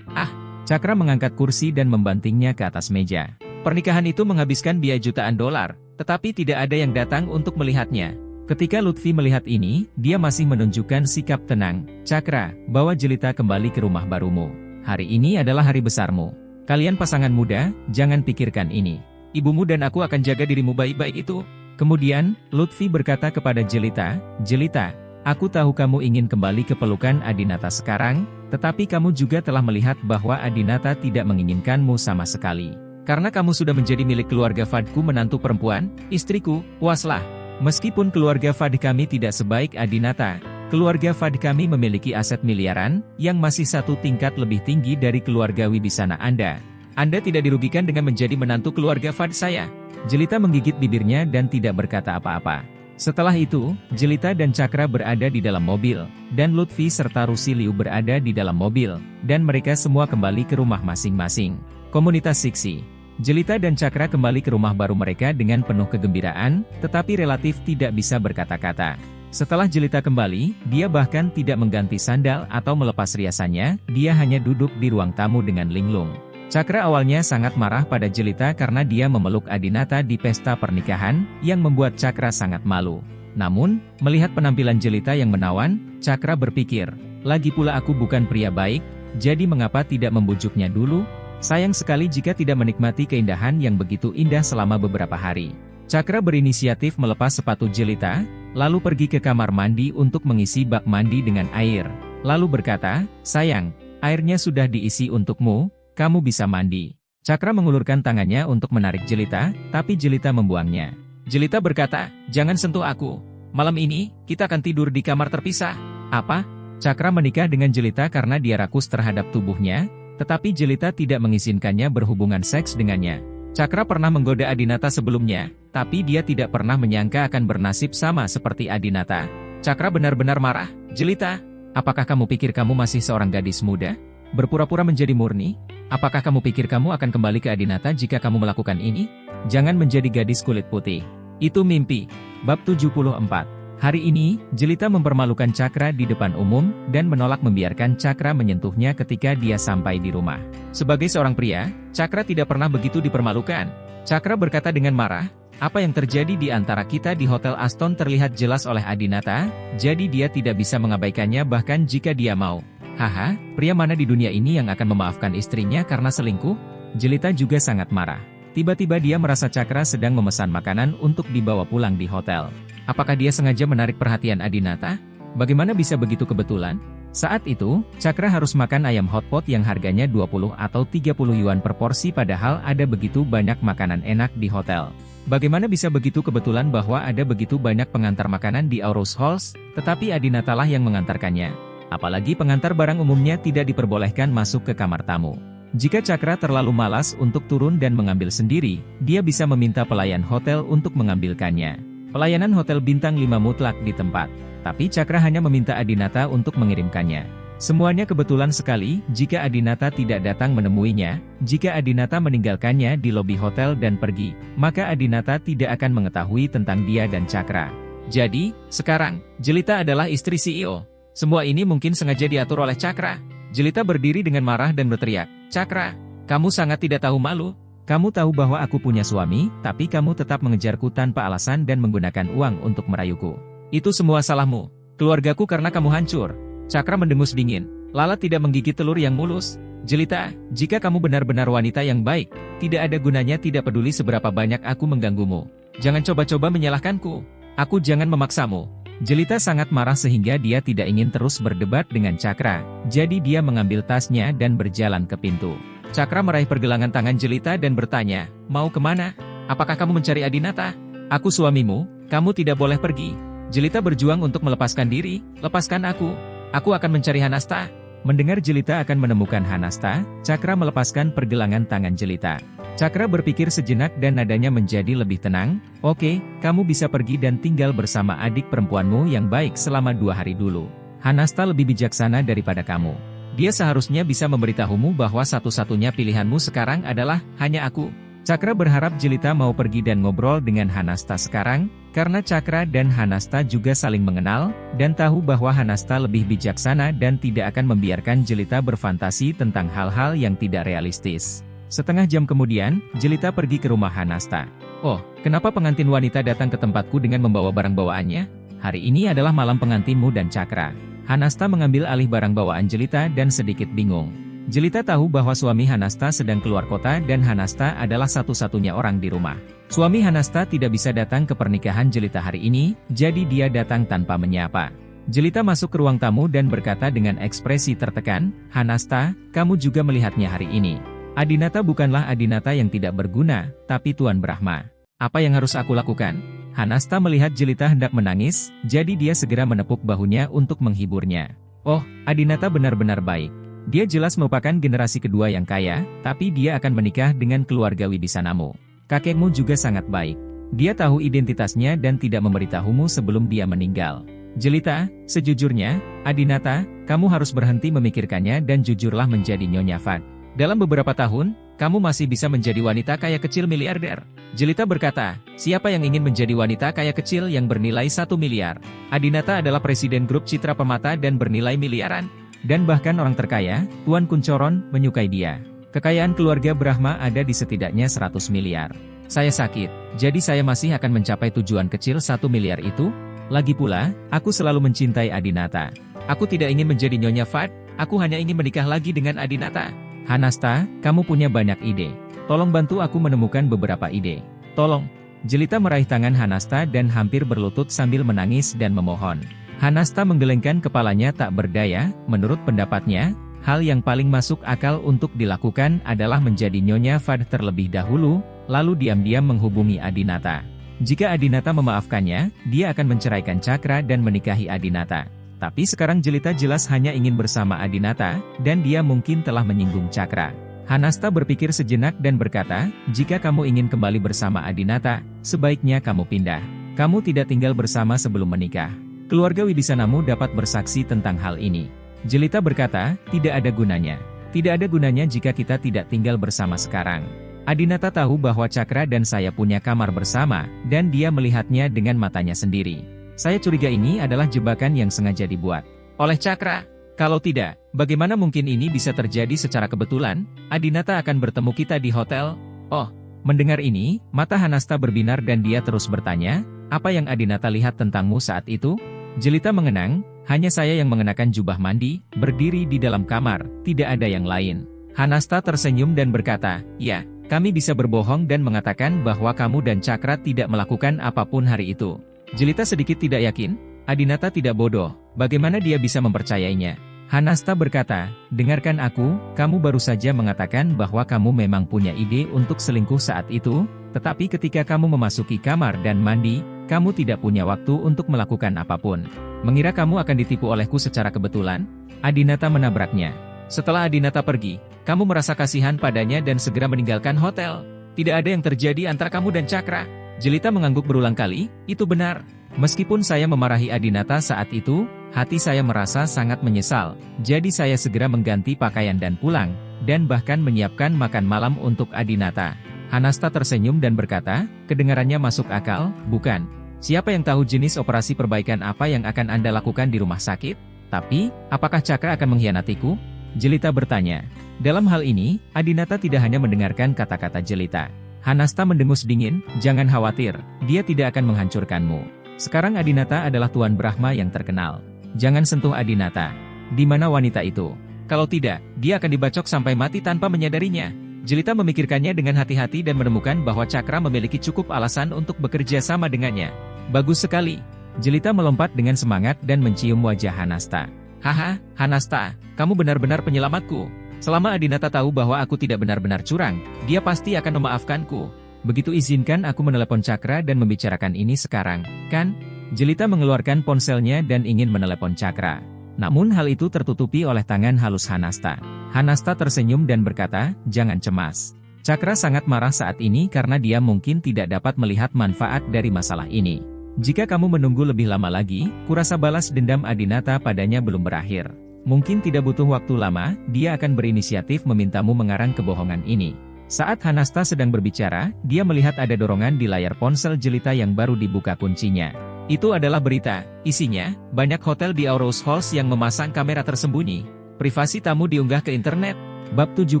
Cakra mengangkat kursi dan membantingnya ke atas meja. Pernikahan itu menghabiskan biaya jutaan dolar, tetapi tidak ada yang datang untuk melihatnya. Ketika Lutfi melihat ini, dia masih menunjukkan sikap tenang. Cakra, bawa Jelita kembali ke rumah barumu. Hari ini adalah hari besarmu. Kalian pasangan muda, jangan pikirkan ini. Ibumu dan aku akan jaga dirimu baik-baik itu. Kemudian, Lutfi berkata kepada Jelita, Jelita, aku tahu kamu ingin kembali ke pelukan Adinata sekarang, tetapi kamu juga telah melihat bahwa Adinata tidak menginginkanmu sama sekali. Karena kamu sudah menjadi milik keluarga Fadku menantu perempuan, istriku, puaslah. Meskipun keluarga Fad kami tidak sebaik Adinata, keluarga Fad kami memiliki aset miliaran, yang masih satu tingkat lebih tinggi dari keluarga Wibisana Anda. Anda tidak dirugikan dengan menjadi menantu keluarga Fad saya. Jelita menggigit bibirnya dan tidak berkata apa-apa. Setelah itu, Jelita dan Cakra berada di dalam mobil, dan Lutfi serta Rusi Liu berada di dalam mobil, dan mereka semua kembali ke rumah masing-masing. Komunitas Siksi. Jelita dan Cakra kembali ke rumah baru mereka dengan penuh kegembiraan, tetapi relatif tidak bisa berkata-kata. Setelah Jelita kembali, dia bahkan tidak mengganti sandal atau melepas riasannya, dia hanya duduk di ruang tamu dengan linglung. Cakra awalnya sangat marah pada Jelita karena dia memeluk Adinata di pesta pernikahan, yang membuat Cakra sangat malu. Namun, melihat penampilan Jelita yang menawan, Cakra berpikir, lagi pula aku bukan pria baik, jadi mengapa tidak membujuknya dulu? Sayang sekali jika tidak menikmati keindahan yang begitu indah selama beberapa hari. Cakra berinisiatif melepas sepatu Jelita, lalu pergi ke kamar mandi untuk mengisi bak mandi dengan air. Lalu berkata, sayang, airnya sudah diisi untukmu. Kamu bisa mandi. Cakra mengulurkan tangannya untuk menarik Jelita, tapi Jelita membuangnya. Jelita berkata, jangan sentuh aku. Malam ini, kita akan tidur di kamar terpisah. Apa? Cakra menikah dengan Jelita karena dia rakus terhadap tubuhnya, tetapi Jelita tidak mengizinkannya berhubungan seks dengannya. Cakra pernah menggoda Adinata sebelumnya, tapi dia tidak pernah menyangka akan bernasib sama seperti Adinata. Cakra benar-benar marah. Jelita, apakah kamu pikir kamu masih seorang gadis muda? Berpura-pura menjadi murni? Apakah kamu pikir kamu akan kembali ke Adinata jika kamu melakukan ini? Jangan menjadi gadis kulit putih. Itu mimpi. Bab 74. Hari ini, Jelita mempermalukan Cakra di depan umum, dan menolak membiarkan Cakra menyentuhnya ketika dia sampai di rumah. Sebagai seorang pria, Cakra tidak pernah begitu dipermalukan. Cakra berkata dengan marah, apa yang terjadi di antara kita di Hotel Aston terlihat jelas oleh Adinata, jadi dia tidak bisa mengabaikannya bahkan jika dia mau. Haha, pria mana di dunia ini yang akan memaafkan istrinya karena selingkuh? Jelita juga sangat marah. Tiba-tiba dia merasa Cakra sedang memesan makanan untuk dibawa pulang di hotel. Apakah dia sengaja menarik perhatian Adinata? Bagaimana bisa begitu kebetulan? Saat itu, Cakra harus makan ayam hotpot yang harganya 20 atau 30 yuan per porsi padahal ada begitu banyak makanan enak di hotel. Bagaimana bisa begitu kebetulan bahwa ada begitu banyak pengantar makanan di Aurus Halls, tetapi Adinata lah yang mengantarkannya? Apalagi pengantar barang umumnya tidak diperbolehkan masuk ke kamar tamu. Jika Cakra terlalu malas untuk turun dan mengambil sendiri, dia bisa meminta pelayan hotel untuk mengambilkannya. Pelayanan hotel bintang 5 mutlak di tempat. Tapi Cakra hanya meminta Adinata untuk mengirimkannya. Semuanya kebetulan sekali jika Adinata tidak datang menemuinya. Jika Adinata meninggalkannya di lobi hotel dan pergi, maka Adinata tidak akan mengetahui tentang dia dan Cakra. Jadi, sekarang, Jelita adalah istri CEO. Semua ini mungkin sengaja diatur oleh Cakra. Jelita berdiri dengan marah dan berteriak, Cakra, kamu sangat tidak tahu malu. Kamu tahu bahwa aku punya suami, tapi kamu tetap mengejarku tanpa alasan dan menggunakan uang untuk merayuku. Itu semua salahmu. Keluargaku karena kamu hancur. Cakra mendengus dingin. Lalat tidak menggigit telur yang mulus. Jelita, jika kamu benar-benar wanita yang baik, tidak ada gunanya tidak peduli seberapa banyak aku mengganggumu. Jangan coba-coba menyalahkanku. Aku jangan memaksamu. Jelita sangat marah sehingga dia tidak ingin terus berdebat dengan Cakra. Jadi dia mengambil tasnya dan berjalan ke pintu. Cakra meraih pergelangan tangan Jelita dan bertanya, mau kemana? Apakah kamu mencari Adinata? Aku suamimu, kamu tidak boleh pergi. Jelita berjuang untuk melepaskan diri. Lepaskan aku. Aku akan mencari Hanasta. Mendengar Jelita akan menemukan Hanasta, Cakra melepaskan pergelangan tangan Jelita. Cakra berpikir sejenak dan nadanya menjadi lebih tenang. Oke, kamu bisa pergi dan tinggal bersama adik perempuanmu yang baik selama 2 hari dulu. Hanasta lebih bijaksana daripada kamu. Dia seharusnya bisa memberitahumu bahwa satu-satunya pilihanmu sekarang adalah hanya aku. Cakra berharap Jelita mau pergi dan ngobrol dengan Hanasta sekarang, karena Cakra dan Hanasta juga saling mengenal, dan tahu bahwa Hanasta lebih bijaksana dan tidak akan membiarkan Jelita berfantasi tentang hal-hal yang tidak realistis. Setengah jam kemudian, Jelita pergi ke rumah Hanasta. Oh, kenapa pengantin wanita datang ke tempatku dengan membawa barang bawaannya? Hari ini adalah malam pengantinmu dan Cakra. Hanasta mengambil alih barang bawaan Jelita dan sedikit bingung. Jelita tahu bahwa suami Hanasta sedang keluar kota dan Hanasta adalah satu-satunya orang di rumah. Suami Hanasta tidak bisa datang ke pernikahan Jelita hari ini, jadi dia datang tanpa menyapa. Jelita masuk ke ruang tamu dan berkata dengan ekspresi tertekan, Hanasta, kamu juga melihatnya hari ini. Adinata bukanlah Adinata yang tidak berguna, tapi Tuan Brahma. Apa yang harus aku lakukan? Hanasta melihat Jelita hendak menangis, jadi dia segera menepuk bahunya untuk menghiburnya. Oh, Adinata benar-benar baik. Dia jelas merupakan generasi kedua yang kaya, tapi dia akan menikah dengan keluarga Wibisanamu. Kakekmu juga sangat baik. Dia tahu identitasnya dan tidak memberitahumu sebelum dia meninggal. Jelita, sejujurnya, Adinata, kamu harus berhenti memikirkannya dan jujurlah menjadi Nyonya Fad. Dalam beberapa tahun, kamu masih bisa menjadi wanita kaya kecil miliarder. Jelita berkata, siapa yang ingin menjadi wanita kaya kecil yang bernilai 1 miliar? Adinata adalah presiden grup Citra Permata dan bernilai miliaran. Dan bahkan orang terkaya, Tuan Kuncoron, menyukai dia. Kekayaan keluarga Brahma ada di setidaknya 100 miliar. Saya sakit, jadi saya masih akan mencapai tujuan kecil 1 miliar itu. Lagi pula, aku selalu mencintai Adinata. Aku tidak ingin menjadi Nyonya Fad, aku hanya ingin menikah lagi dengan Adinata. Hanasta, kamu punya banyak ide. Tolong bantu aku menemukan beberapa ide. Tolong. Jelita meraih tangan Hanasta dan hampir berlutut sambil menangis dan memohon. Hanasta menggelengkan kepalanya tak berdaya. Menurut pendapatnya, hal yang paling masuk akal untuk dilakukan adalah menjadi Nyonya Fad terlebih dahulu, lalu diam-diam menghubungi Adinata. Jika Adinata memaafkannya, dia akan menceraikan Cakra dan menikahi Adinata. Tapi sekarang Jelita jelas hanya ingin bersama Adinata, dan dia mungkin telah menyinggung Cakra. Hanasta berpikir sejenak dan berkata, jika kamu ingin kembali bersama Adinata, sebaiknya kamu pindah. Kamu tidak tinggal bersama sebelum menikah. Keluarga Wibisanamu dapat bersaksi tentang hal ini. Jelita berkata, tidak ada gunanya. Tidak ada gunanya jika kita tidak tinggal bersama sekarang. Adinata tahu bahwa Cakra dan saya punya kamar bersama, dan dia melihatnya dengan matanya sendiri. Saya curiga ini adalah jebakan yang sengaja dibuat oleh Cakra. Kalau tidak, bagaimana mungkin ini bisa terjadi secara kebetulan? Adinata akan bertemu kita di hotel. Oh, mendengar ini, mata Hanasta berbinar dan dia terus bertanya, apa yang Adinata lihat tentangmu saat itu? Jelita mengenang, hanya saya yang mengenakan jubah mandi, berdiri di dalam kamar, tidak ada yang lain. Hanasta tersenyum dan berkata, ya, kami bisa berbohong dan mengatakan bahwa kamu dan Cakra tidak melakukan apapun hari itu. Jelita sedikit tidak yakin, Adinata tidak bodoh, bagaimana dia bisa mempercayainya? Hanasta berkata, dengarkan aku, kamu baru saja mengatakan bahwa kamu memang punya ide untuk selingkuh saat itu, tetapi ketika kamu memasuki kamar dan mandi, kamu tidak punya waktu untuk melakukan apapun. Mengira kamu akan ditipu olehku secara kebetulan? Adinata menabraknya. Setelah Adinata pergi, kamu merasa kasihan padanya dan segera meninggalkan hotel. Tidak ada yang terjadi antara kamu dan Cakra. Jelita mengangguk berulang kali, itu benar. Meskipun saya memarahi Adinata saat itu, hati saya merasa sangat menyesal. Jadi saya segera mengganti pakaian dan pulang, dan bahkan menyiapkan makan malam untuk Adinata. Hanasta tersenyum dan berkata, kedengarannya masuk akal, bukan? Siapa yang tahu jenis operasi perbaikan apa yang akan Anda lakukan di rumah sakit? Tapi, apakah Cakra akan mengkhianatiku? Jelita bertanya. Dalam hal ini, Adinata tidak hanya mendengarkan kata-kata Jelita. Hanasta mendengus dingin, jangan khawatir, dia tidak akan menghancurkanmu. Sekarang Adinata adalah Tuan Brahma yang terkenal. Jangan sentuh Adinata. Di mana wanita itu? Kalau tidak, dia akan dibacok sampai mati tanpa menyadarinya. Jelita memikirkannya dengan hati-hati dan menemukan bahwa Cakra memiliki cukup alasan untuk bekerja sama dengannya. Bagus sekali. Jelita melompat dengan semangat dan mencium wajah Hanasta. Haha, Hanasta, kamu benar-benar penyelamatku. Selama Adinata tahu bahwa aku tidak benar-benar curang, dia pasti akan memaafkanku. Begitu izinkan aku menelepon Cakra dan membicarakan ini sekarang, kan? Jelita mengeluarkan ponselnya dan ingin menelepon Cakra. Namun hal itu tertutupi oleh tangan halus Hanasta. Hanasta tersenyum dan berkata, jangan cemas. Cakra sangat marah saat ini karena dia mungkin tidak dapat melihat manfaat dari masalah ini. Jika kamu menunggu lebih lama lagi, kurasa balas dendam Adinata padanya belum berakhir. Mungkin tidak butuh waktu lama, dia akan berinisiatif memintamu mengarang kebohongan ini. Saat Hanasta sedang berbicara, dia melihat ada dorongan di layar ponsel Jelita yang baru dibuka kuncinya. Itu adalah berita, isinya, banyak hotel di Aurous Halls yang memasang kamera tersembunyi. Privasi tamu diunggah ke internet. Bab 75.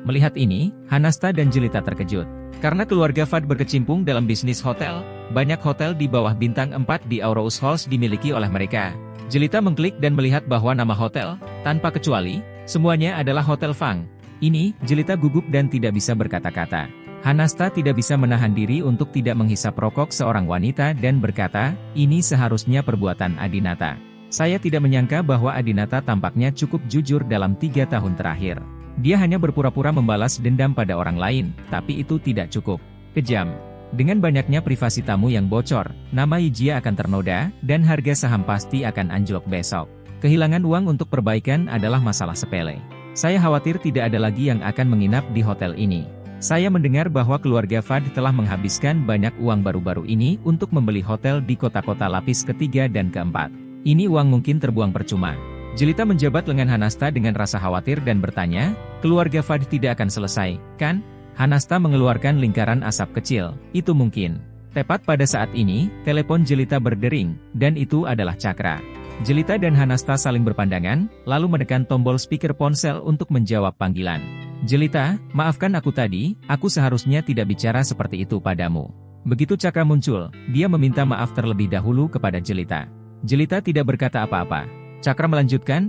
Melihat ini, Hanasta dan Jelita terkejut. Karena keluarga Fad berkecimpung dalam bisnis hotel, banyak hotel di bawah bintang 4 di Aurous Halls dimiliki oleh mereka. Jelita mengklik dan melihat bahwa nama hotel, tanpa kecuali, semuanya adalah Hotel Fang. Ini, Jelita gugup dan tidak bisa berkata-kata. Hanasta tidak bisa menahan diri untuk tidak menghisap rokok seorang wanita dan berkata, ini seharusnya perbuatan Adinata. Saya tidak menyangka bahwa Adinata tampaknya cukup jujur dalam 3 tahun terakhir. Dia hanya berpura-pura membalas dendam pada orang lain, tapi itu tidak cukup. Kejam. Dengan banyaknya privasi tamu yang bocor, nama Yijia akan ternoda, dan harga saham pasti akan anjlok besok. Kehilangan uang untuk perbaikan adalah masalah sepele. Saya khawatir tidak ada lagi yang akan menginap di hotel ini. Saya mendengar bahwa keluarga Fad telah menghabiskan banyak uang baru-baru ini untuk membeli hotel di kota-kota lapis ketiga dan keempat. Ini uang mungkin terbuang percuma. Jelita menjabat lengan Hanasta dengan rasa khawatir dan bertanya, keluarga Fad tidak akan selesai, kan? Hanasta mengeluarkan lingkaran asap kecil, itu mungkin. Tepat pada saat ini, telepon Jelita berdering, dan itu adalah Cakra. Jelita dan Hanasta saling berpandangan, lalu menekan tombol speaker ponsel untuk menjawab panggilan. Jelita, maafkan aku tadi, aku seharusnya tidak bicara seperti itu padamu. Begitu Cakra muncul, dia meminta maaf terlebih dahulu kepada Jelita. Jelita tidak berkata apa-apa. Cakra melanjutkan,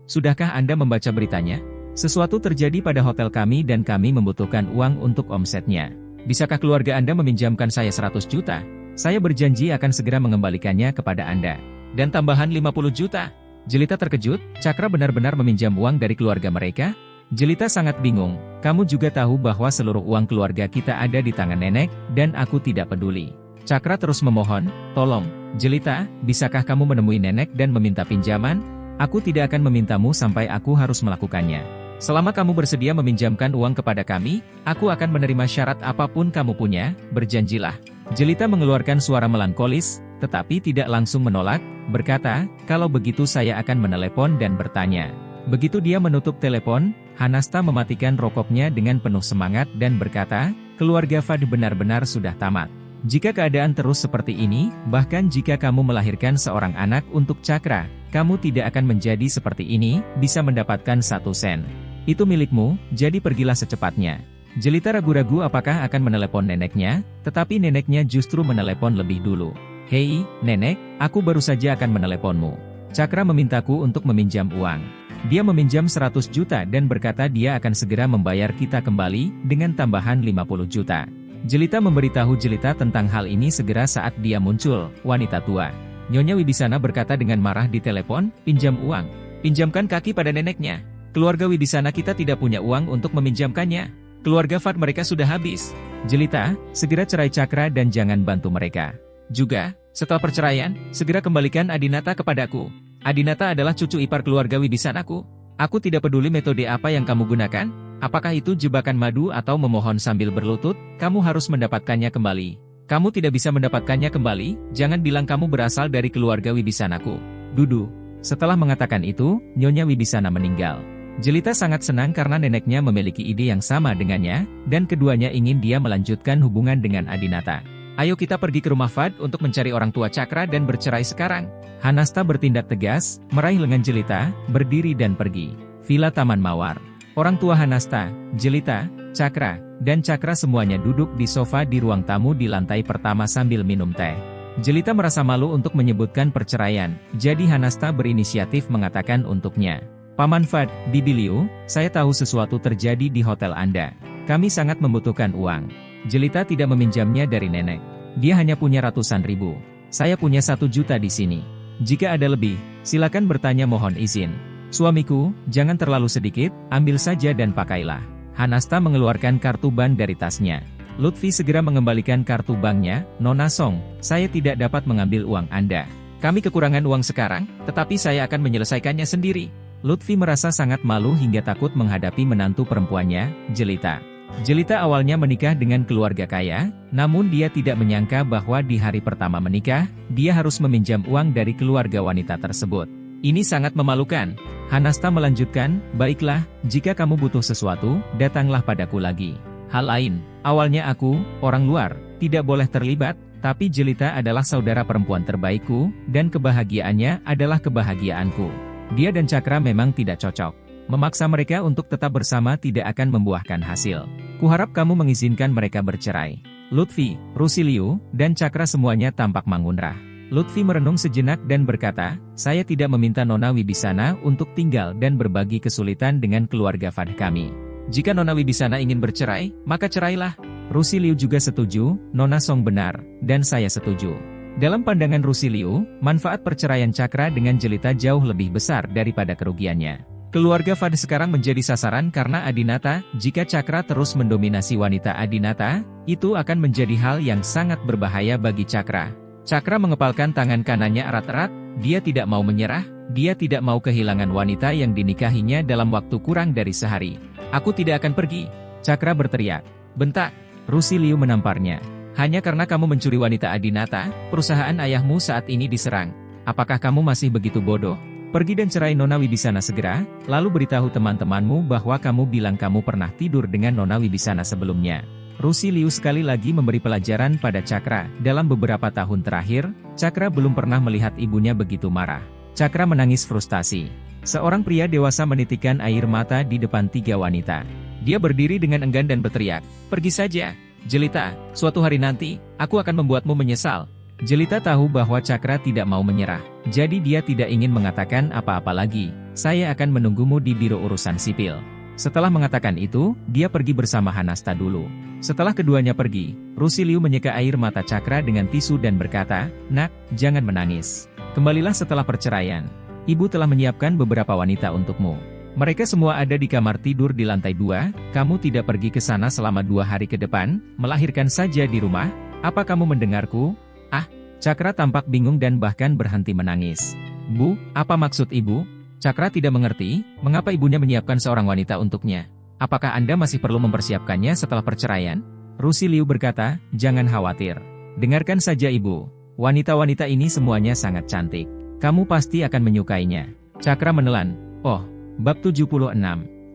sudahkah Anda membaca beritanya? Sesuatu terjadi pada hotel kami dan kami membutuhkan uang untuk omsetnya. Bisakah keluarga Anda meminjamkan saya 100 juta? Saya berjanji akan segera mengembalikannya kepada Anda. Dan tambahan 50 juta. Jelita terkejut, Cakra benar-benar meminjam uang dari keluarga mereka? Jelita sangat bingung, kamu juga tahu bahwa seluruh uang keluarga kita ada di tangan nenek, dan aku tidak peduli. Cakra terus memohon, tolong, Jelita, bisakah kamu menemui nenek dan meminta pinjaman? Aku tidak akan memintamu sampai aku harus melakukannya. Selama kamu bersedia meminjamkan uang kepada kami, aku akan menerima syarat apapun kamu punya, berjanjilah. Jelita mengeluarkan suara melankolis, tetapi tidak langsung menolak, berkata, kalau begitu saya akan menelepon dan bertanya. Begitu dia menutup telepon, Hanasta mematikan rokoknya dengan penuh semangat dan berkata, keluarga Fad benar-benar sudah tamat. Jika keadaan terus seperti ini, bahkan jika kamu melahirkan seorang anak untuk Cakra, kamu tidak akan menjadi seperti ini, bisa mendapatkan 1 sen. Itu milikmu, jadi pergilah secepatnya. Jelita ragu-ragu apakah akan menelepon neneknya, tetapi neneknya justru menelepon lebih dulu. Hei, nenek, aku baru saja akan meneleponmu. Cakra memintaku untuk meminjam uang. Dia meminjam 100 juta dan berkata dia akan segera membayar kita kembali, dengan tambahan 50 juta. Jelita memberitahu Jelita tentang hal ini segera saat dia muncul, wanita tua. Nyonya Wibisana berkata dengan marah di telepon, pinjam uang. Pinjamkan kaki pada neneknya. Keluarga Wibisana kita tidak punya uang untuk meminjamkannya. Keluarga Fad mereka sudah habis. Jelita, segera cerai Cakra dan jangan bantu mereka. Juga, setelah perceraian, segera kembalikan Adinata kepadaku. Adinata adalah cucu ipar keluarga Wibisanaku. Aku tidak peduli metode apa yang kamu gunakan. Apakah itu jebakan madu atau memohon sambil berlutut, kamu harus mendapatkannya kembali. Kamu tidak bisa mendapatkannya kembali, jangan bilang kamu berasal dari keluarga Wibisanaku. Dudu. Setelah mengatakan itu, Nyonya Wibisana meninggal. Jelita sangat senang karena neneknya memiliki ide yang sama dengannya, dan keduanya ingin dia melanjutkan hubungan dengan Adinata. Ayo kita pergi ke rumah Fad untuk mencari orang tua Cakra dan bercerai sekarang. Hanasta bertindak tegas, meraih lengan Jelita, berdiri dan pergi. Villa Taman Mawar. Orang tua Hanasta, Jelita, Cakra, dan Cakra semuanya duduk di sofa di ruang tamu di lantai pertama sambil minum teh. Jelita merasa malu untuk menyebutkan perceraian, jadi Hanasta berinisiatif mengatakan untuknya. Paman Fad, Bibi Liu, saya tahu sesuatu terjadi di hotel Anda. Kami sangat membutuhkan uang. Jelita tidak meminjamnya dari nenek. Dia hanya punya ratusan ribu. Saya punya 1 juta di sini. Jika ada lebih, silakan bertanya, mohon izin. Suamiku, jangan terlalu sedikit, ambil saja dan pakailah. Hanasta mengeluarkan kartu bank dari tasnya. Lutfi segera mengembalikan kartu banknya. Nona Song, saya tidak dapat mengambil uang Anda. Kami kekurangan uang sekarang, tetapi saya akan menyelesaikannya sendiri. Lutfi merasa sangat malu hingga takut menghadapi menantu perempuannya, Jelita. Jelita awalnya menikah dengan keluarga kaya, namun dia tidak menyangka bahwa di hari pertama menikah, dia harus meminjam uang dari keluarga wanita tersebut. Ini sangat memalukan. Hanasta melanjutkan, baiklah, jika kamu butuh sesuatu, datanglah padaku lagi. Hal lain, awalnya aku, orang luar, tidak boleh terlibat, tapi Jelita adalah saudara perempuan terbaikku, dan kebahagiaannya adalah kebahagiaanku. Dia dan Cakra memang tidak cocok. Memaksa mereka untuk tetap bersama tidak akan membuahkan hasil. Kuharap kamu mengizinkan mereka bercerai. Lutfi, Rusi Liu, dan Cakra semuanya tampak mangunrah. Lutfi merenung sejenak dan berkata, saya tidak meminta Nona Wibisana untuk tinggal dan berbagi kesulitan dengan keluarga Fad kami. Jika Nona Wibisana ingin bercerai, maka cerailah. Rusi Liu juga setuju, Nona Song benar, dan saya setuju. Dalam pandangan Rusi Liu, manfaat perceraian Cakra dengan Jelita jauh lebih besar daripada kerugiannya. Keluarga Fad sekarang menjadi sasaran karena Adinata. Jika Cakra terus mendominasi wanita Adinata, itu akan menjadi hal yang sangat berbahaya bagi Cakra. Cakra mengepalkan tangan kanannya erat-erat, dia tidak mau menyerah, dia tidak mau kehilangan wanita yang dinikahinya dalam waktu kurang dari sehari. Aku tidak akan pergi, Cakra berteriak. Bentak, Rusi Liu menamparnya. Hanya karena kamu mencuri wanita Adinata, perusahaan ayahmu saat ini diserang. Apakah kamu masih begitu bodoh? Pergi dan cerai Nona Wibisana segera, lalu beritahu teman-temanmu bahwa kamu bilang kamu pernah tidur dengan Nona Wibisana sebelumnya. Rusi Liu sekali lagi memberi pelajaran pada Cakra. Dalam beberapa tahun terakhir, Cakra belum pernah melihat ibunya begitu marah. Cakra menangis frustasi. Seorang pria dewasa menitikkan air mata di depan 3 wanita. Dia berdiri dengan enggan dan berteriak, pergi saja, Jelita, suatu hari nanti, aku akan membuatmu menyesal. Jelita tahu bahwa Cakra tidak mau menyerah, jadi dia tidak ingin mengatakan apa-apa lagi. Saya akan menunggumu di biro urusan sipil. Setelah mengatakan itu, dia pergi bersama Hanasta dulu. Setelah keduanya pergi, Rusi Liu menyeka air mata Cakra dengan tisu dan berkata, nak, jangan menangis. Kembalilah setelah perceraian. Ibu telah menyiapkan beberapa wanita untukmu. Mereka semua ada di kamar tidur di lantai 2, kamu tidak pergi ke sana selama 2 hari ke depan, melahirkan saja di rumah. Apa kamu mendengarku? Ah, Cakra tampak bingung dan bahkan berhenti menangis. Bu, apa maksud ibu? Cakra tidak mengerti, mengapa ibunya menyiapkan seorang wanita untuknya. Apakah Anda masih perlu mempersiapkannya setelah perceraian? Rusi Liu berkata, jangan khawatir. Dengarkan saja ibu, wanita-wanita ini semuanya sangat cantik. Kamu pasti akan menyukainya. Cakra menelan. Oh, bab 76.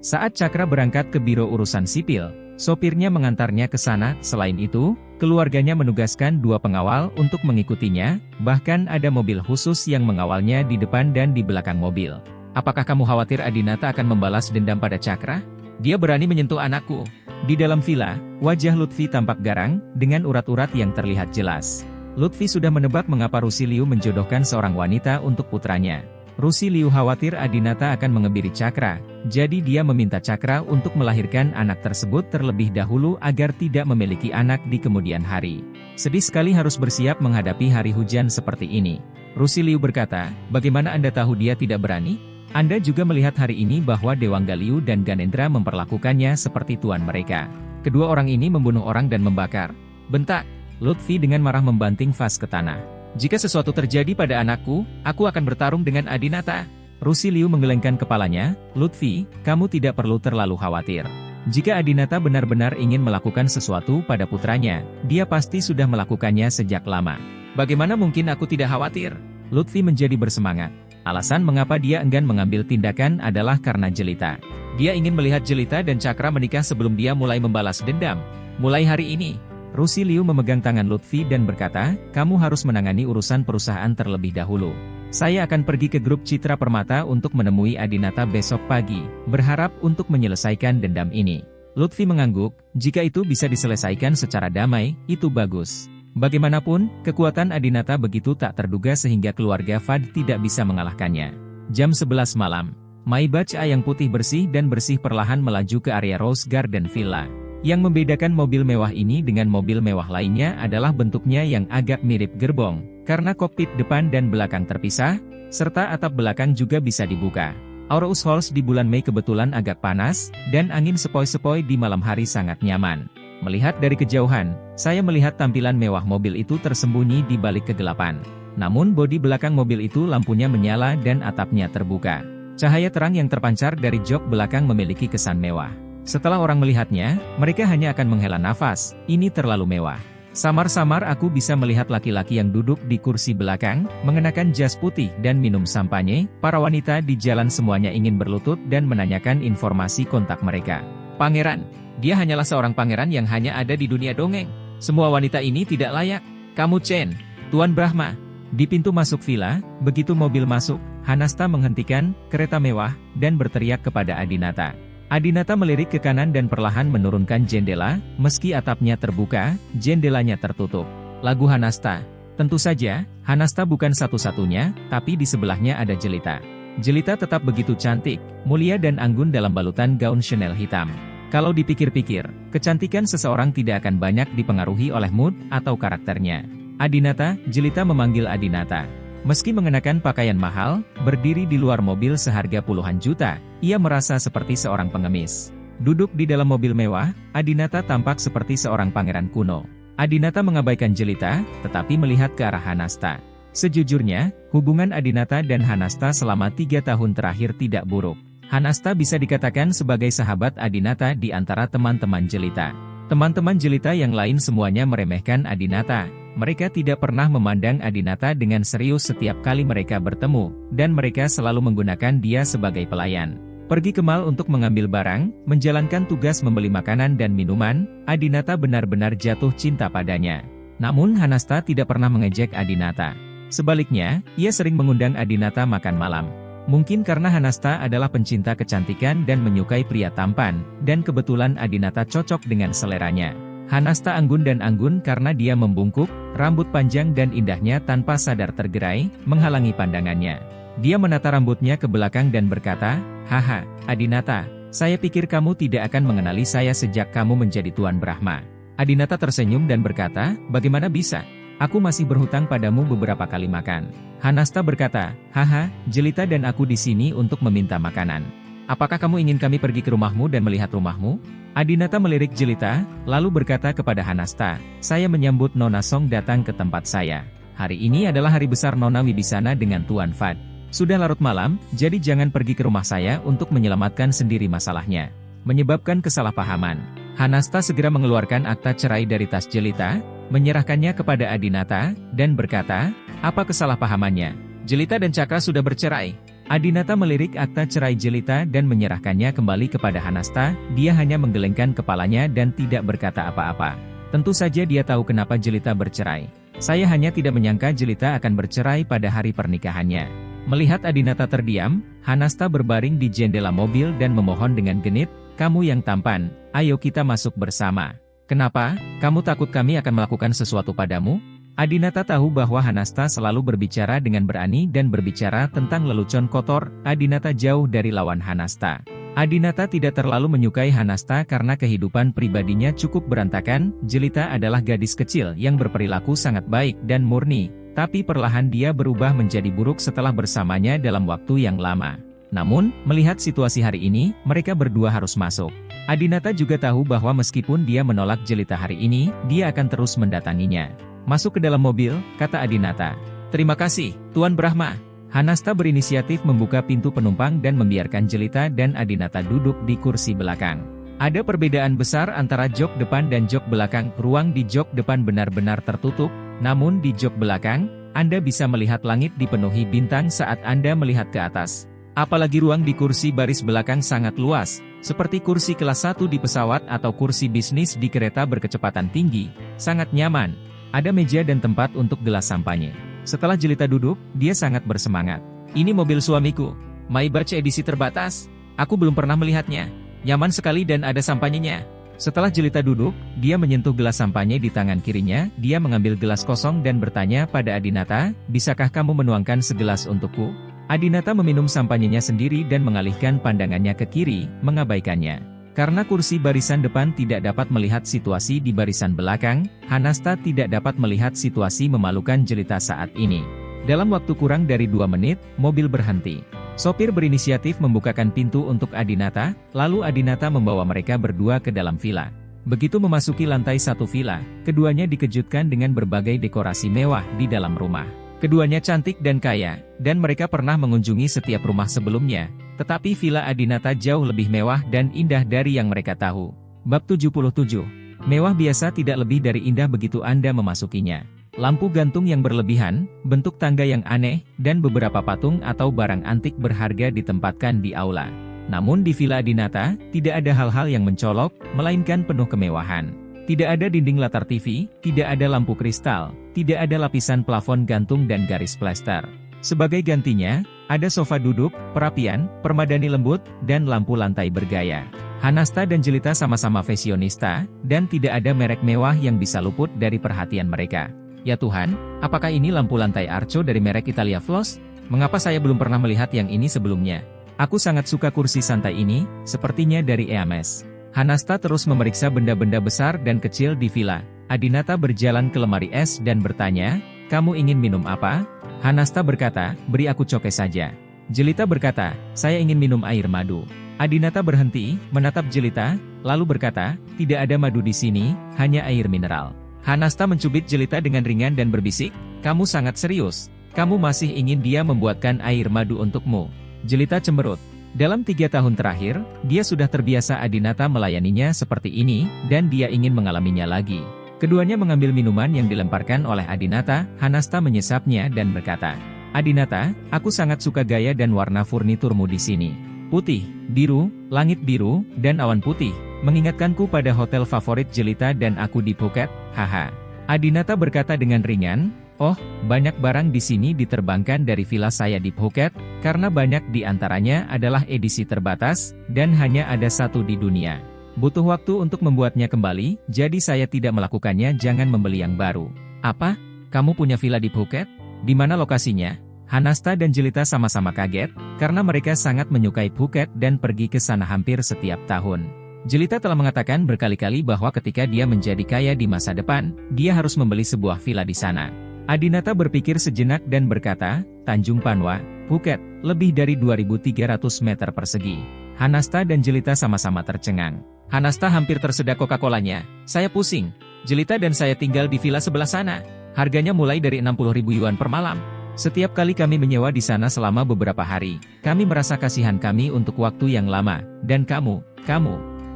Saat Cakra berangkat ke biro urusan sipil, sopirnya mengantarnya ke sana. Selain itu, keluarganya menugaskan 2 pengawal untuk mengikutinya, bahkan ada mobil khusus yang mengawalnya di depan dan di belakang mobil. Apakah kamu khawatir Adinata akan membalas dendam pada Cakra? Dia berani menyentuh anakku. Di dalam villa, wajah Lutfi tampak garang, dengan urat-urat yang terlihat jelas. Lutfi sudah menebak mengapa Rusi Liu menjodohkan seorang wanita untuk putranya. Rusi Liu khawatir Adinata akan mengebiri Cakra, jadi dia meminta Cakra untuk melahirkan anak tersebut terlebih dahulu agar tidak memiliki anak di kemudian hari. Sedih sekali harus bersiap menghadapi hari hujan seperti ini. Rusi Liu berkata, bagaimana Anda tahu dia tidak berani? Anda juga melihat hari ini bahwa Dewangga Liu dan Ganendra memperlakukannya seperti tuan mereka. Kedua orang ini membunuh orang dan membakar. Bentak, Lutfi dengan marah membanting vas ke tanah. Jika sesuatu terjadi pada anakku, aku akan bertarung dengan Adinata. Rusi Liu menggelengkan kepalanya, Lutfi, kamu tidak perlu terlalu khawatir. Jika Adinata benar-benar ingin melakukan sesuatu pada putranya, dia pasti sudah melakukannya sejak lama. Bagaimana mungkin aku tidak khawatir? Lutfi menjadi bersemangat. Alasan mengapa dia enggan mengambil tindakan adalah karena Jelita. Dia ingin melihat Jelita dan Cakra menikah sebelum dia mulai membalas dendam. Mulai hari ini, Rusi Liu memegang tangan Lutfi dan berkata, kamu harus menangani urusan perusahaan terlebih dahulu. Saya akan pergi ke grup Citra Permata untuk menemui Adinata besok pagi, berharap untuk menyelesaikan dendam ini. Lutfi mengangguk, jika itu bisa diselesaikan secara damai, itu bagus. Bagaimanapun, kekuatan Adinata begitu tak terduga sehingga keluarga Fad tidak bisa mengalahkannya. Jam 11 malam, Maybach A yang putih bersih dan bersih perlahan melaju ke area Rose Garden Villa. Yang membedakan mobil mewah ini dengan mobil mewah lainnya adalah bentuknya yang agak mirip gerbong, karena kokpit depan dan belakang terpisah, serta atap belakang juga bisa dibuka. Aurous Halls di bulan Mei kebetulan agak panas, dan angin sepoi-sepoi di malam hari sangat nyaman. Melihat dari kejauhan, saya melihat tampilan mewah mobil itu tersembunyi di balik kegelapan. Namun bodi belakang mobil itu lampunya menyala dan atapnya terbuka. Cahaya terang yang terpancar dari jok belakang memiliki kesan mewah. Setelah orang melihatnya, mereka hanya akan menghela nafas, ini terlalu mewah. Samar-samar aku bisa melihat laki-laki yang duduk di kursi belakang, mengenakan jas putih dan minum sampanye. Para wanita di jalan semuanya ingin berlutut dan menanyakan informasi kontak mereka. Pangeran, dia hanyalah seorang pangeran yang hanya ada di dunia dongeng. Semua wanita ini tidak layak. Kamu Chen, Tuan Brahma. Di pintu masuk villa, begitu mobil masuk, Hanasta menghentikan kereta mewah dan berteriak kepada Adinata. Adinata melirik ke kanan dan perlahan menurunkan jendela, meski atapnya terbuka, jendelanya tertutup. Lagu Hanasta. Tentu saja, Hanasta bukan satu-satunya, tapi di sebelahnya ada Jelita. Jelita tetap begitu cantik, mulia dan anggun dalam balutan gaun Chanel hitam. Kalau dipikir-pikir, kecantikan seseorang tidak akan banyak dipengaruhi oleh mood atau karakternya. Adinata, Jelita memanggil Adinata. Meski mengenakan pakaian mahal, berdiri di luar mobil seharga puluhan juta, ia merasa seperti seorang pengemis. Duduk di dalam mobil mewah, Adinata tampak seperti seorang pangeran kuno. Adinata mengabaikan Jelita, tetapi melihat ke arah Hanasta. Sejujurnya, hubungan Adinata dan Hanasta selama 3 tahun terakhir tidak buruk. Hanasta bisa dikatakan sebagai sahabat Adinata di antara teman-teman Jelita. Teman-teman Jelita yang lain semuanya meremehkan Adinata. Mereka tidak pernah memandang Adinata dengan serius setiap kali mereka bertemu, dan mereka selalu menggunakan dia sebagai pelayan. Pergi ke mall untuk mengambil barang, menjalankan tugas membeli makanan dan minuman, Adinata benar-benar jatuh cinta padanya. Namun Hanasta tidak pernah mengejek Adinata. Sebaliknya, ia sering mengundang Adinata makan malam. Mungkin karena Hanasta adalah pencinta kecantikan dan menyukai pria tampan, dan kebetulan Adinata cocok dengan seleranya. Hanasta anggun dan anggun karena dia membungkuk, rambut panjang dan indahnya tanpa sadar tergerai, menghalangi pandangannya. Dia menata rambutnya ke belakang dan berkata, "Haha, Adinata, saya pikir kamu tidak akan mengenali saya sejak kamu menjadi Tuan Brahma." Adinata tersenyum dan berkata, "Bagaimana bisa? Aku masih berhutang padamu beberapa kali makan." Hanasta berkata, "Haha, Jelita dan aku di sini untuk meminta makanan. Apakah kamu ingin kami pergi ke rumahmu dan melihat rumahmu?" Adinata melirik Jelita, lalu berkata kepada Hanasta, "Saya menyambut Nona Song datang ke tempat saya. Hari ini adalah hari besar Nona Wibisana dengan Tuan Fad. Sudah larut malam, jadi jangan pergi ke rumah saya untuk menyelamatkan sendiri masalahnya." Menyebabkan kesalahpahaman. Hanasta segera mengeluarkan akta cerai dari tas Jelita, menyerahkannya kepada Adinata, dan berkata, "Apa kesalahpahamannya? Jelita dan Cakra sudah bercerai." Adinata melirik akta cerai Jelita dan menyerahkannya kembali kepada Hanasta. Dia hanya menggelengkan kepalanya dan tidak berkata apa-apa. Tentu saja dia tahu kenapa Jelita bercerai. Saya hanya tidak menyangka Jelita akan bercerai pada hari pernikahannya. Melihat Adinata terdiam, Hanasta berbaring di jendela mobil dan memohon dengan genit, "Kamu yang tampan, ayo kita masuk bersama." "Kenapa? Kamu takut kami akan melakukan sesuatu padamu?" Adinata tahu bahwa Hanasta selalu berbicara dengan berani dan berbicara tentang lelucon kotor. Adinata jauh dari lawan Hanasta. Adinata tidak terlalu menyukai Hanasta karena kehidupan pribadinya cukup berantakan. Jelita adalah gadis kecil yang berperilaku sangat baik dan murni, tapi perlahan dia berubah menjadi buruk setelah bersamanya dalam waktu yang lama. Namun, melihat situasi hari ini, mereka berdua harus masuk. Adinata juga tahu bahwa meskipun dia menolak Jelita hari ini, dia akan terus mendatanginya. "Masuk ke dalam mobil," kata Adinata. "Terima kasih, Tuan Brahma." Hanasta berinisiatif membuka pintu penumpang dan membiarkan Jelita dan Adinata duduk di kursi belakang. Ada perbedaan besar antara jok depan dan jok belakang. Ruang di jok depan benar-benar tertutup, namun di jok belakang, Anda bisa melihat langit dipenuhi bintang saat Anda melihat ke atas. Apalagi ruang di kursi baris belakang sangat luas, seperti kursi kelas 1 di pesawat atau kursi bisnis di kereta berkecepatan tinggi, sangat nyaman. Ada meja dan tempat untuk gelas sampanye. Setelah Jelita duduk, dia sangat bersemangat. "Ini mobil suamiku, Maybach edisi terbatas. Aku belum pernah melihatnya. Nyaman sekali dan ada sampanyenya. Setelah Jelita duduk, dia menyentuh gelas sampahnya di tangan kirinya, dia mengambil gelas kosong dan bertanya pada Adinata, bisakah kamu menuangkan segelas untukku? Adinata meminum sampahnya sendiri dan mengalihkan pandangannya ke kiri, mengabaikannya. Karena kursi barisan depan tidak dapat melihat situasi di barisan belakang, Hanasta tidak dapat melihat situasi memalukan Jelita saat ini. Dalam waktu kurang dari 2 menit, mobil berhenti. Sopir berinisiatif membukakan pintu untuk Adinata, lalu Adinata membawa mereka berdua ke dalam villa. Begitu memasuki lantai 1 villa, keduanya dikejutkan dengan berbagai dekorasi mewah di dalam rumah. Keduanya cantik dan kaya, dan mereka pernah mengunjungi setiap rumah sebelumnya. Tetapi villa Adinata jauh lebih mewah dan indah dari yang mereka tahu. Bab 77. Mewah biasa tidak lebih dari indah begitu Anda memasukinya. Lampu gantung yang berlebihan, bentuk tangga yang aneh, dan beberapa patung atau barang antik berharga ditempatkan di aula. Namun di villa Adinata, tidak ada hal-hal yang mencolok, melainkan penuh kemewahan. Tidak ada dinding latar TV, tidak ada lampu kristal, tidak ada lapisan plafon gantung dan garis plester. Sebagai gantinya, ada sofa duduk, perapian, permadani lembut, dan lampu lantai bergaya. Hanasta dan Jelita sama-sama fashionista, dan tidak ada merek mewah yang bisa luput dari perhatian mereka. Ya Tuhan, apakah ini lampu lantai Arco dari merek Italia Floss? Mengapa saya belum pernah melihat yang ini sebelumnya? Aku sangat suka kursi santai ini, sepertinya dari Hermes. Hanasta terus memeriksa benda-benda besar dan kecil di villa. Adinata berjalan ke lemari es dan bertanya, kamu ingin minum apa? Hanasta berkata, beri aku coke saja. Jelita berkata, saya ingin minum air madu. Adinata berhenti, menatap Jelita, lalu berkata, tidak ada madu di sini, hanya air mineral. Hanasta mencubit Jelita dengan ringan dan berbisik, kamu sangat serius. Kamu masih ingin dia membuatkan air madu untukmu. Jelita cemberut. Dalam 3 tahun terakhir, dia sudah terbiasa Adinata melayaninya seperti ini, dan dia ingin mengalaminya lagi. Keduanya mengambil minuman yang dilemparkan oleh Adinata, Hanasta menyesapnya dan berkata, Adinata, aku sangat suka gaya dan warna furniturmu di sini. Putih, biru, langit biru, dan awan putih, mengingatkanku pada hotel favorit Jelita dan aku di Phuket, haha. Adinata berkata dengan ringan, oh, banyak barang di sini diterbangkan dari villa saya di Phuket, karena banyak di antaranya adalah edisi terbatas, dan hanya ada 1 di dunia. Butuh waktu untuk membuatnya kembali, jadi saya tidak melakukannya. Jangan membeli yang baru. Apa? Kamu punya villa di Phuket? Di mana lokasinya? Hanasta dan Jelita sama-sama kaget, karena mereka sangat menyukai Phuket dan pergi ke sana hampir setiap tahun. Jelita telah mengatakan berkali-kali bahwa ketika dia menjadi kaya di masa depan, dia harus membeli sebuah villa di sana. Adinata berpikir sejenak dan berkata, Tanjung Panwa, Phuket, lebih dari 2.300 meter persegi. Hanasta dan Jelita sama-sama tercengang. Hanasta hampir tersedak Coca-Colanya. Saya pusing. Jelita dan saya tinggal di villa sebelah sana. Harganya mulai dari 60.000 yuan per malam. Setiap kali kami menyewa di sana selama beberapa hari, kami merasa kasihan kami untuk waktu yang lama. Dan kamu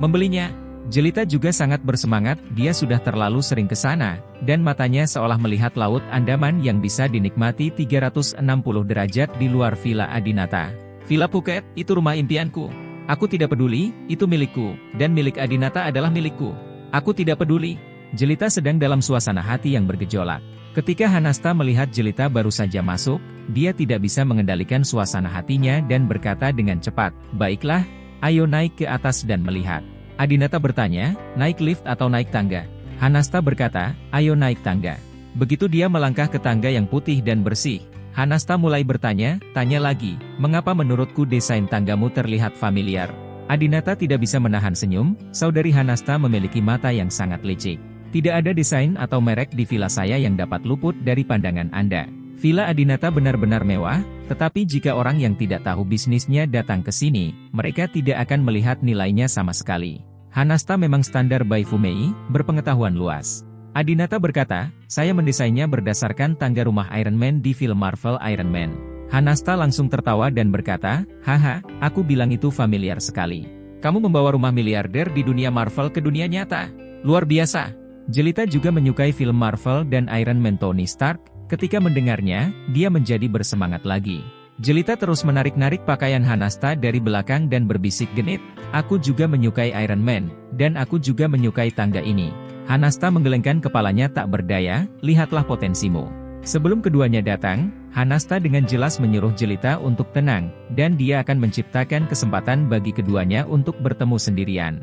membelinya. Jelita juga sangat bersemangat, dia sudah terlalu sering ke sana, dan matanya seolah melihat laut Andaman yang bisa dinikmati 360 derajat di luar villa Adinata. Villa Phuket, itu rumah impianku. Aku tidak peduli, itu milikku, dan milik Adinata adalah milikku. Aku tidak peduli. Jelita sedang dalam suasana hati yang bergejolak. Ketika Hanasta melihat Jelita baru saja masuk, dia tidak bisa mengendalikan suasana hatinya dan berkata dengan cepat, baiklah, ayo naik ke atas dan melihat. Adinata bertanya, naik lift atau naik tangga? Hanasta berkata, ayo naik tangga. Begitu dia melangkah ke tangga yang putih dan bersih, Hanasta mulai bertanya, tanya lagi, mengapa menurutku desain tanggamu terlihat familiar? Adinata tidak bisa menahan senyum, saudari Hanasta memiliki mata yang sangat licik. Tidak ada desain atau merek di villa saya yang dapat luput dari pandangan Anda. Villa Adinata benar-benar mewah, tetapi jika orang yang tidak tahu bisnisnya datang ke sini, mereka tidak akan melihat nilainya sama sekali. Hanasta memang standar by Fumei, berpengetahuan luas. Adinata berkata, saya mendesainnya berdasarkan tangga rumah Iron Man di film Marvel Iron Man. Hanasta langsung tertawa dan berkata, haha, aku bilang itu familiar sekali. Kamu membawa rumah miliarder di dunia Marvel ke dunia nyata. Luar biasa. Jelita juga menyukai film Marvel dan Iron Man Tony Stark. Ketika mendengarnya, dia menjadi bersemangat lagi. Jelita terus menarik-narik pakaian Hanasta dari belakang dan berbisik genit, aku juga menyukai Iron Man, dan aku juga menyukai tangga ini. Hanasta menggelengkan kepalanya tak berdaya, lihatlah potensimu. Sebelum keduanya datang, Hanasta dengan jelas menyuruh Jelita untuk tenang, dan dia akan menciptakan kesempatan bagi keduanya untuk bertemu sendirian.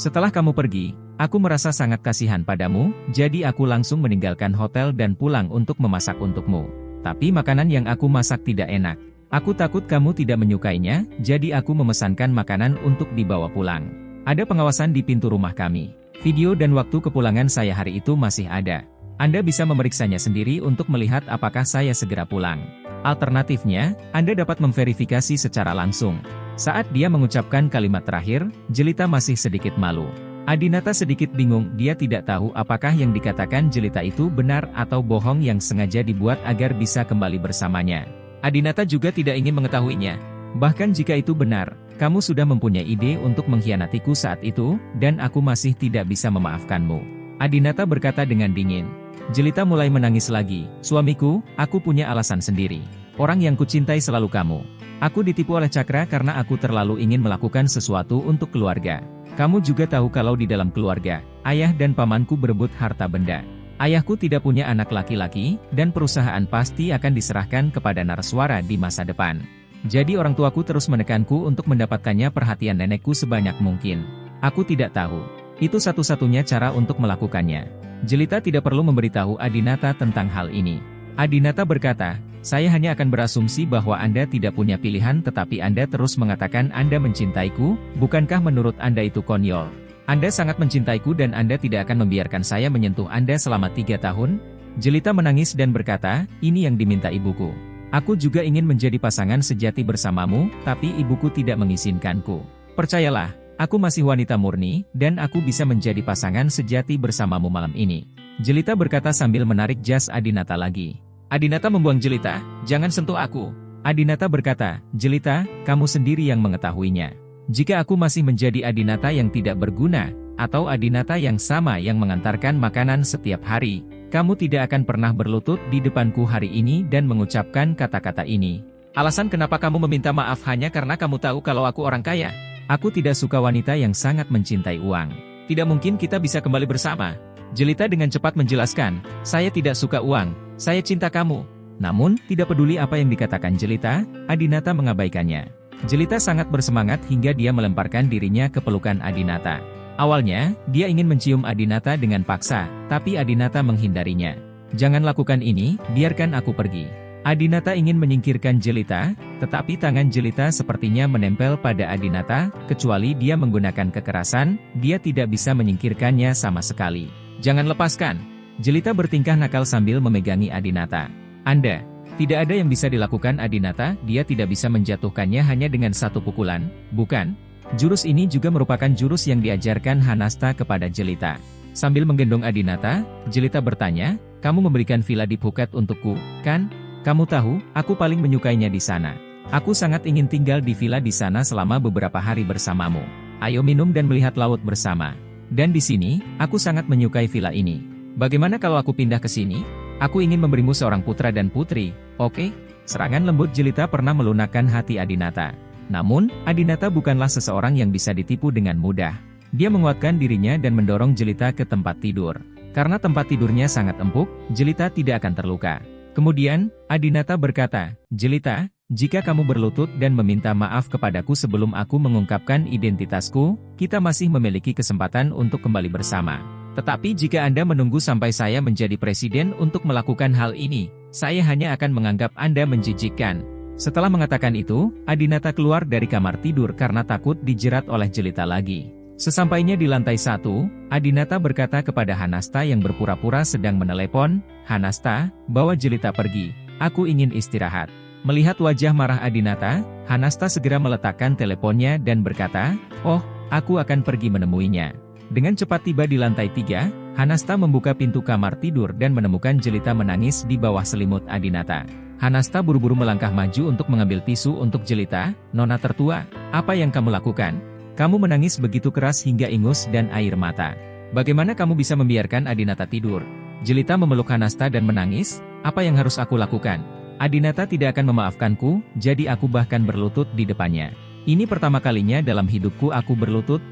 Setelah kamu pergi, aku merasa sangat kasihan padamu, jadi aku langsung meninggalkan hotel dan pulang untuk memasak untukmu. Tapi makanan yang aku masak tidak enak. Aku takut kamu tidak menyukainya, jadi aku memesankan makanan untuk dibawa pulang. Ada pengawasan di pintu rumah kami. Video dan waktu kepulangan saya hari itu masih ada. Anda bisa memeriksanya sendiri untuk melihat apakah saya segera pulang. Alternatifnya, Anda dapat memverifikasi secara langsung. Saat dia mengucapkan kalimat terakhir, Jelita masih sedikit malu. Adinata sedikit bingung, dia tidak tahu apakah yang dikatakan Jelita itu benar atau bohong yang sengaja dibuat agar bisa kembali bersamanya. Adinata juga tidak ingin mengetahuinya. Bahkan jika itu benar, kamu sudah mempunyai ide untuk mengkhianatiku saat itu, dan aku masih tidak bisa memaafkanmu. Adinata berkata dengan dingin. Jelita mulai menangis lagi. Suamiku, aku punya alasan sendiri. Orang yang kucintai selalu kamu. Aku ditipu oleh Cakra karena aku terlalu ingin melakukan sesuatu untuk keluarga. Kamu juga tahu kalau di dalam keluarga, ayah dan pamanku berebut harta benda. Ayahku tidak punya anak laki-laki, dan perusahaan pasti akan diserahkan kepada naraswara di masa depan. Jadi orang tuaku terus menekanku untuk mendapatkannya perhatian nenekku sebanyak mungkin. Aku tidak tahu. Itu satu-satunya cara untuk melakukannya. Jelita tidak perlu memberitahu Adinata tentang hal ini. Adinata berkata, saya hanya akan berasumsi bahwa Anda tidak punya pilihan tetapi Anda terus mengatakan Anda mencintaiku, bukankah menurut Anda itu konyol? Anda sangat mencintaiku dan Anda tidak akan membiarkan saya menyentuh Anda selama 3 tahun? Jelita menangis dan berkata, ini yang diminta ibuku. Aku juga ingin menjadi pasangan sejati bersamamu, tapi ibuku tidak mengizinkanku. Percayalah, aku masih wanita murni, dan aku bisa menjadi pasangan sejati bersamamu malam ini. Jelita berkata sambil menarik jas Adinata lagi. Adinata membuang Jelita, jangan sentuh aku. Adinata berkata, Jelita, kamu sendiri yang mengetahuinya. Jika aku masih menjadi Adinata yang tidak berguna, atau Adinata yang sama yang mengantarkan makanan setiap hari, kamu tidak akan pernah berlutut di depanku hari ini dan mengucapkan kata-kata ini. Alasan kenapa kamu meminta maaf hanya karena kamu tahu kalau aku orang kaya? Aku tidak suka wanita yang sangat mencintai uang. Tidak mungkin kita bisa kembali bersama. Jelita dengan cepat menjelaskan, saya tidak suka uang, saya cinta kamu. Namun, tidak peduli apa yang dikatakan Jelita, Adinata mengabaikannya. Jelita sangat bersemangat hingga dia melemparkan dirinya ke pelukan Adinata. Awalnya, dia ingin mencium Adinata dengan paksa, tapi Adinata menghindarinya. Jangan lakukan ini, biarkan aku pergi. Adinata ingin menyingkirkan Jelita, tetapi tangan Jelita sepertinya menempel pada Adinata, kecuali dia menggunakan kekerasan, dia tidak bisa menyingkirkannya sama sekali. Jangan lepaskan. Jelita bertingkah nakal sambil memegangi Adinata. Anda. Tidak ada yang bisa dilakukan Adinata, dia tidak bisa menjatuhkannya hanya dengan satu pukulan, bukan? Jurus ini juga merupakan jurus yang diajarkan Hanasta kepada Jelita. Sambil menggendong Adinata, Jelita bertanya, kamu memberikan villa di Phuket untukku, kan? Kamu tahu, aku paling menyukainya di sana. Aku sangat ingin tinggal di villa di sana selama beberapa hari bersamamu. Ayo minum dan melihat laut bersama. Dan di sini, aku sangat menyukai villa ini. Bagaimana kalau aku pindah ke sini? Aku ingin memberimu seorang putra dan putri, oke? Serangan lembut Jelita pernah melunakkan hati Adinata. Namun, Adinata bukanlah seseorang yang bisa ditipu dengan mudah. Dia menguatkan dirinya dan mendorong Jelita ke tempat tidur. Karena tempat tidurnya sangat empuk, Jelita tidak akan terluka. Kemudian, Adinata berkata, Jelita, jika kamu berlutut dan meminta maaf kepadaku sebelum aku mengungkapkan identitasku, kita masih memiliki kesempatan untuk kembali bersama. Tetapi jika Anda menunggu sampai saya menjadi presiden untuk melakukan hal ini, saya hanya akan menganggap Anda menjijikkan. Setelah mengatakan itu, Adinata keluar dari kamar tidur karena takut dijerat oleh Jelita lagi. Sesampainya di lantai 1, Adinata berkata kepada Hanasta yang berpura-pura sedang menelepon, Hanasta, bawa Jelita pergi, aku ingin istirahat. Melihat wajah marah Adinata, Hanasta segera meletakkan teleponnya dan berkata, oh, aku akan pergi menemuinya. Dengan cepat tiba di lantai 3, Hanasta membuka pintu kamar tidur dan menemukan Jelita menangis di bawah selimut Adinata. Hanasta buru-buru melangkah maju untuk mengambil tisu untuk Jelita. Nona tertua, apa yang kamu lakukan? Kamu menangis begitu keras hingga ingus dan air mata. Bagaimana kamu bisa membiarkan Adinata tidur? Jelita memeluk Hanasta dan menangis, apa yang harus aku lakukan? Adinata tidak akan memaafkanku, jadi aku bahkan berlutut di depannya. Ini pertama kalinya dalam hidupku aku berlutut,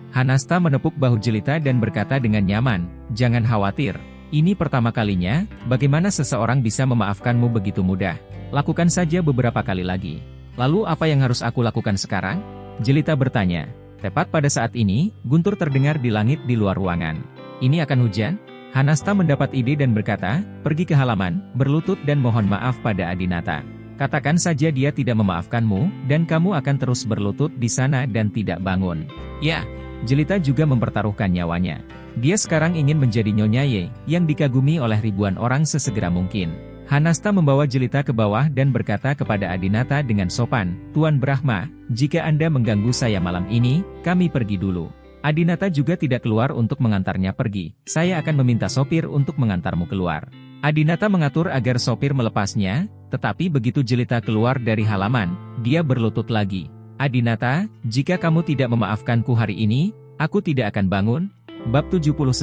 Hanasta menepuk bahu Jelita dan berkata dengan nyaman, jangan khawatir. Ini pertama kalinya, bagaimana seseorang bisa memaafkanmu begitu mudah? Lakukan saja beberapa kali lagi. Lalu apa yang harus aku lakukan sekarang? Jelita bertanya. Tepat pada saat ini, guntur terdengar di langit di luar ruangan. Ini akan hujan? Hanasta mendapat ide dan berkata, pergi ke halaman, berlutut dan mohon maaf pada Adinata. Katakan saja dia tidak memaafkanmu, dan kamu akan terus berlutut di sana dan tidak bangun. Ya, Jelita juga mempertaruhkan nyawanya. Dia sekarang ingin menjadi Nyonya Ye, yang dikagumi oleh ribuan orang sesegera mungkin. Hanasta membawa Jelita ke bawah dan berkata kepada Adinata dengan sopan, Tuan Brahma, jika Anda mengganggu saya malam ini, kami pergi dulu. Adinata juga tidak keluar untuk mengantarnya pergi. Saya akan meminta sopir untuk mengantarmu keluar. Adinata mengatur agar sopir melepasnya, tetapi begitu Jelita keluar dari halaman, dia berlutut lagi. Adinata, jika kamu tidak memaafkanku hari ini, aku tidak akan bangun. Bab 79.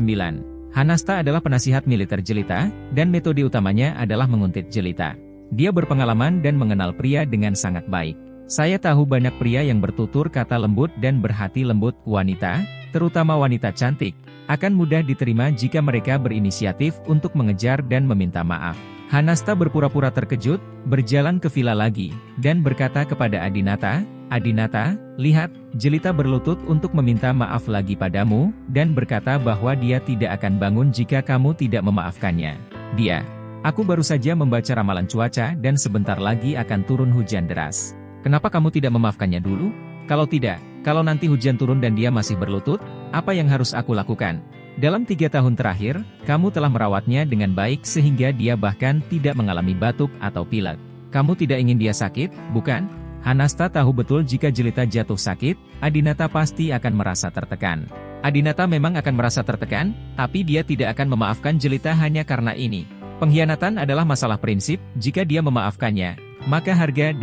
Hanasta adalah penasihat militer Jelita, dan metode utamanya adalah menguntit Jelita. Dia berpengalaman dan mengenal pria dengan sangat baik. Saya tahu banyak pria yang bertutur kata lembut dan berhati lembut, wanita, terutama wanita cantik, akan mudah diterima jika mereka berinisiatif untuk mengejar dan meminta maaf. Hanasta berpura-pura terkejut, berjalan ke villa lagi, dan berkata kepada Adinata, Adinata, lihat, Jelita berlutut untuk meminta maaf lagi padamu, dan berkata bahwa dia tidak akan bangun jika kamu tidak memaafkannya. Aku baru saja membaca ramalan cuaca dan sebentar lagi akan turun hujan deras. Kenapa kamu tidak memaafkannya dulu? Kalau tidak, kalau nanti hujan turun dan dia masih berlutut, apa yang harus aku lakukan? Dalam 3 tahun terakhir, kamu telah merawatnya dengan baik sehingga dia bahkan tidak mengalami batuk atau pilek. Kamu tidak ingin dia sakit, bukan? Hanasta tahu betul jika Jelita jatuh sakit, Adinata pasti akan merasa tertekan. Adinata memang akan merasa tertekan, tapi dia tidak akan memaafkan Jelita hanya karena ini. Pengkhianatan adalah masalah prinsip, jika dia memaafkannya, maka harga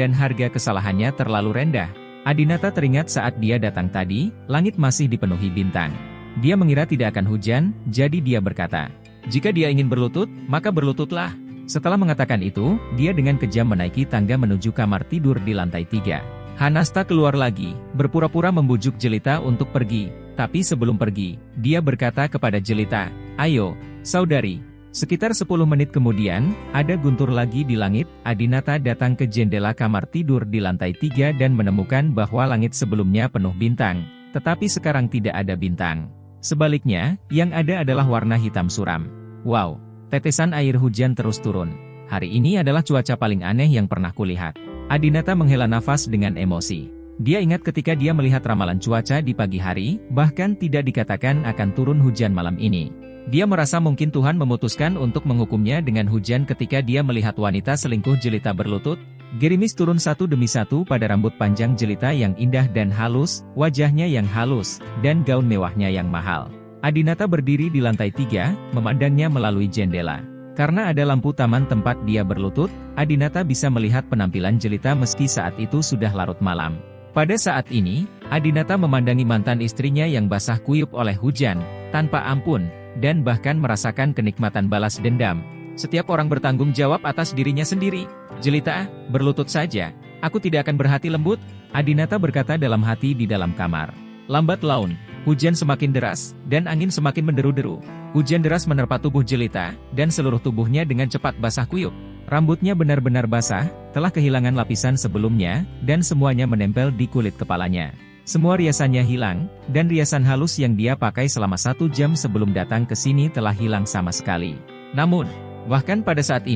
kesalahannya terlalu rendah. Adinata teringat saat dia datang tadi, langit masih dipenuhi bintang. Dia mengira tidak akan hujan, jadi dia berkata, jika dia ingin berlutut, maka berlututlah. Setelah mengatakan itu, dia dengan kejam menaiki tangga menuju kamar tidur di lantai 3. Hanasta keluar lagi, berpura-pura membujuk Jelita untuk pergi, tapi sebelum pergi, dia berkata kepada Jelita, ayo, saudari. Sekitar 10 menit kemudian, ada guntur lagi di langit. Adinata datang ke jendela kamar tidur di lantai 3 dan menemukan bahwa langit sebelumnya penuh bintang, tetapi sekarang tidak ada bintang. Sebaliknya, yang ada adalah warna hitam suram. Wow, tetesan air hujan terus turun. Hari ini adalah cuaca paling aneh yang pernah kulihat. Adinata menghela nafas dengan emosi. Dia ingat ketika dia melihat ramalan cuaca di pagi hari, bahkan tidak dikatakan akan turun hujan malam ini. Dia merasa mungkin Tuhan memutuskan untuk menghukumnya dengan hujan ketika dia melihat wanita selingkuh Jelita berlutut. Gerimis turun satu demi satu pada rambut panjang Jelita yang indah dan halus, wajahnya yang halus, dan gaun mewahnya yang mahal. Adinata berdiri di lantai 3, memandangnya melalui jendela. Karena ada lampu taman tempat dia berlutut, Adinata bisa melihat penampilan Jelita meski saat itu sudah larut malam. Pada saat ini, Adinata memandangi mantan istrinya yang basah kuyup oleh hujan, tanpa ampun, dan bahkan merasakan kenikmatan balas dendam. Setiap orang bertanggung jawab atas dirinya sendiri. Jelita, berlutut saja. Aku tidak akan berhati lembut, Adinata berkata dalam hati di dalam kamar. Lambat laun, hujan semakin deras, dan angin semakin menderu-deru. Hujan deras menerpa tubuh Jelita, dan seluruh tubuhnya dengan cepat basah kuyup. Rambutnya benar-benar basah, telah kehilangan lapisan sebelumnya, dan semuanya menempel di kulit kepalanya. Semua riasannya hilang, dan riasan halus yang dia pakai selama 1 jam sebelum datang ke sini telah hilang sama sekali. Namun, bahkan pada saat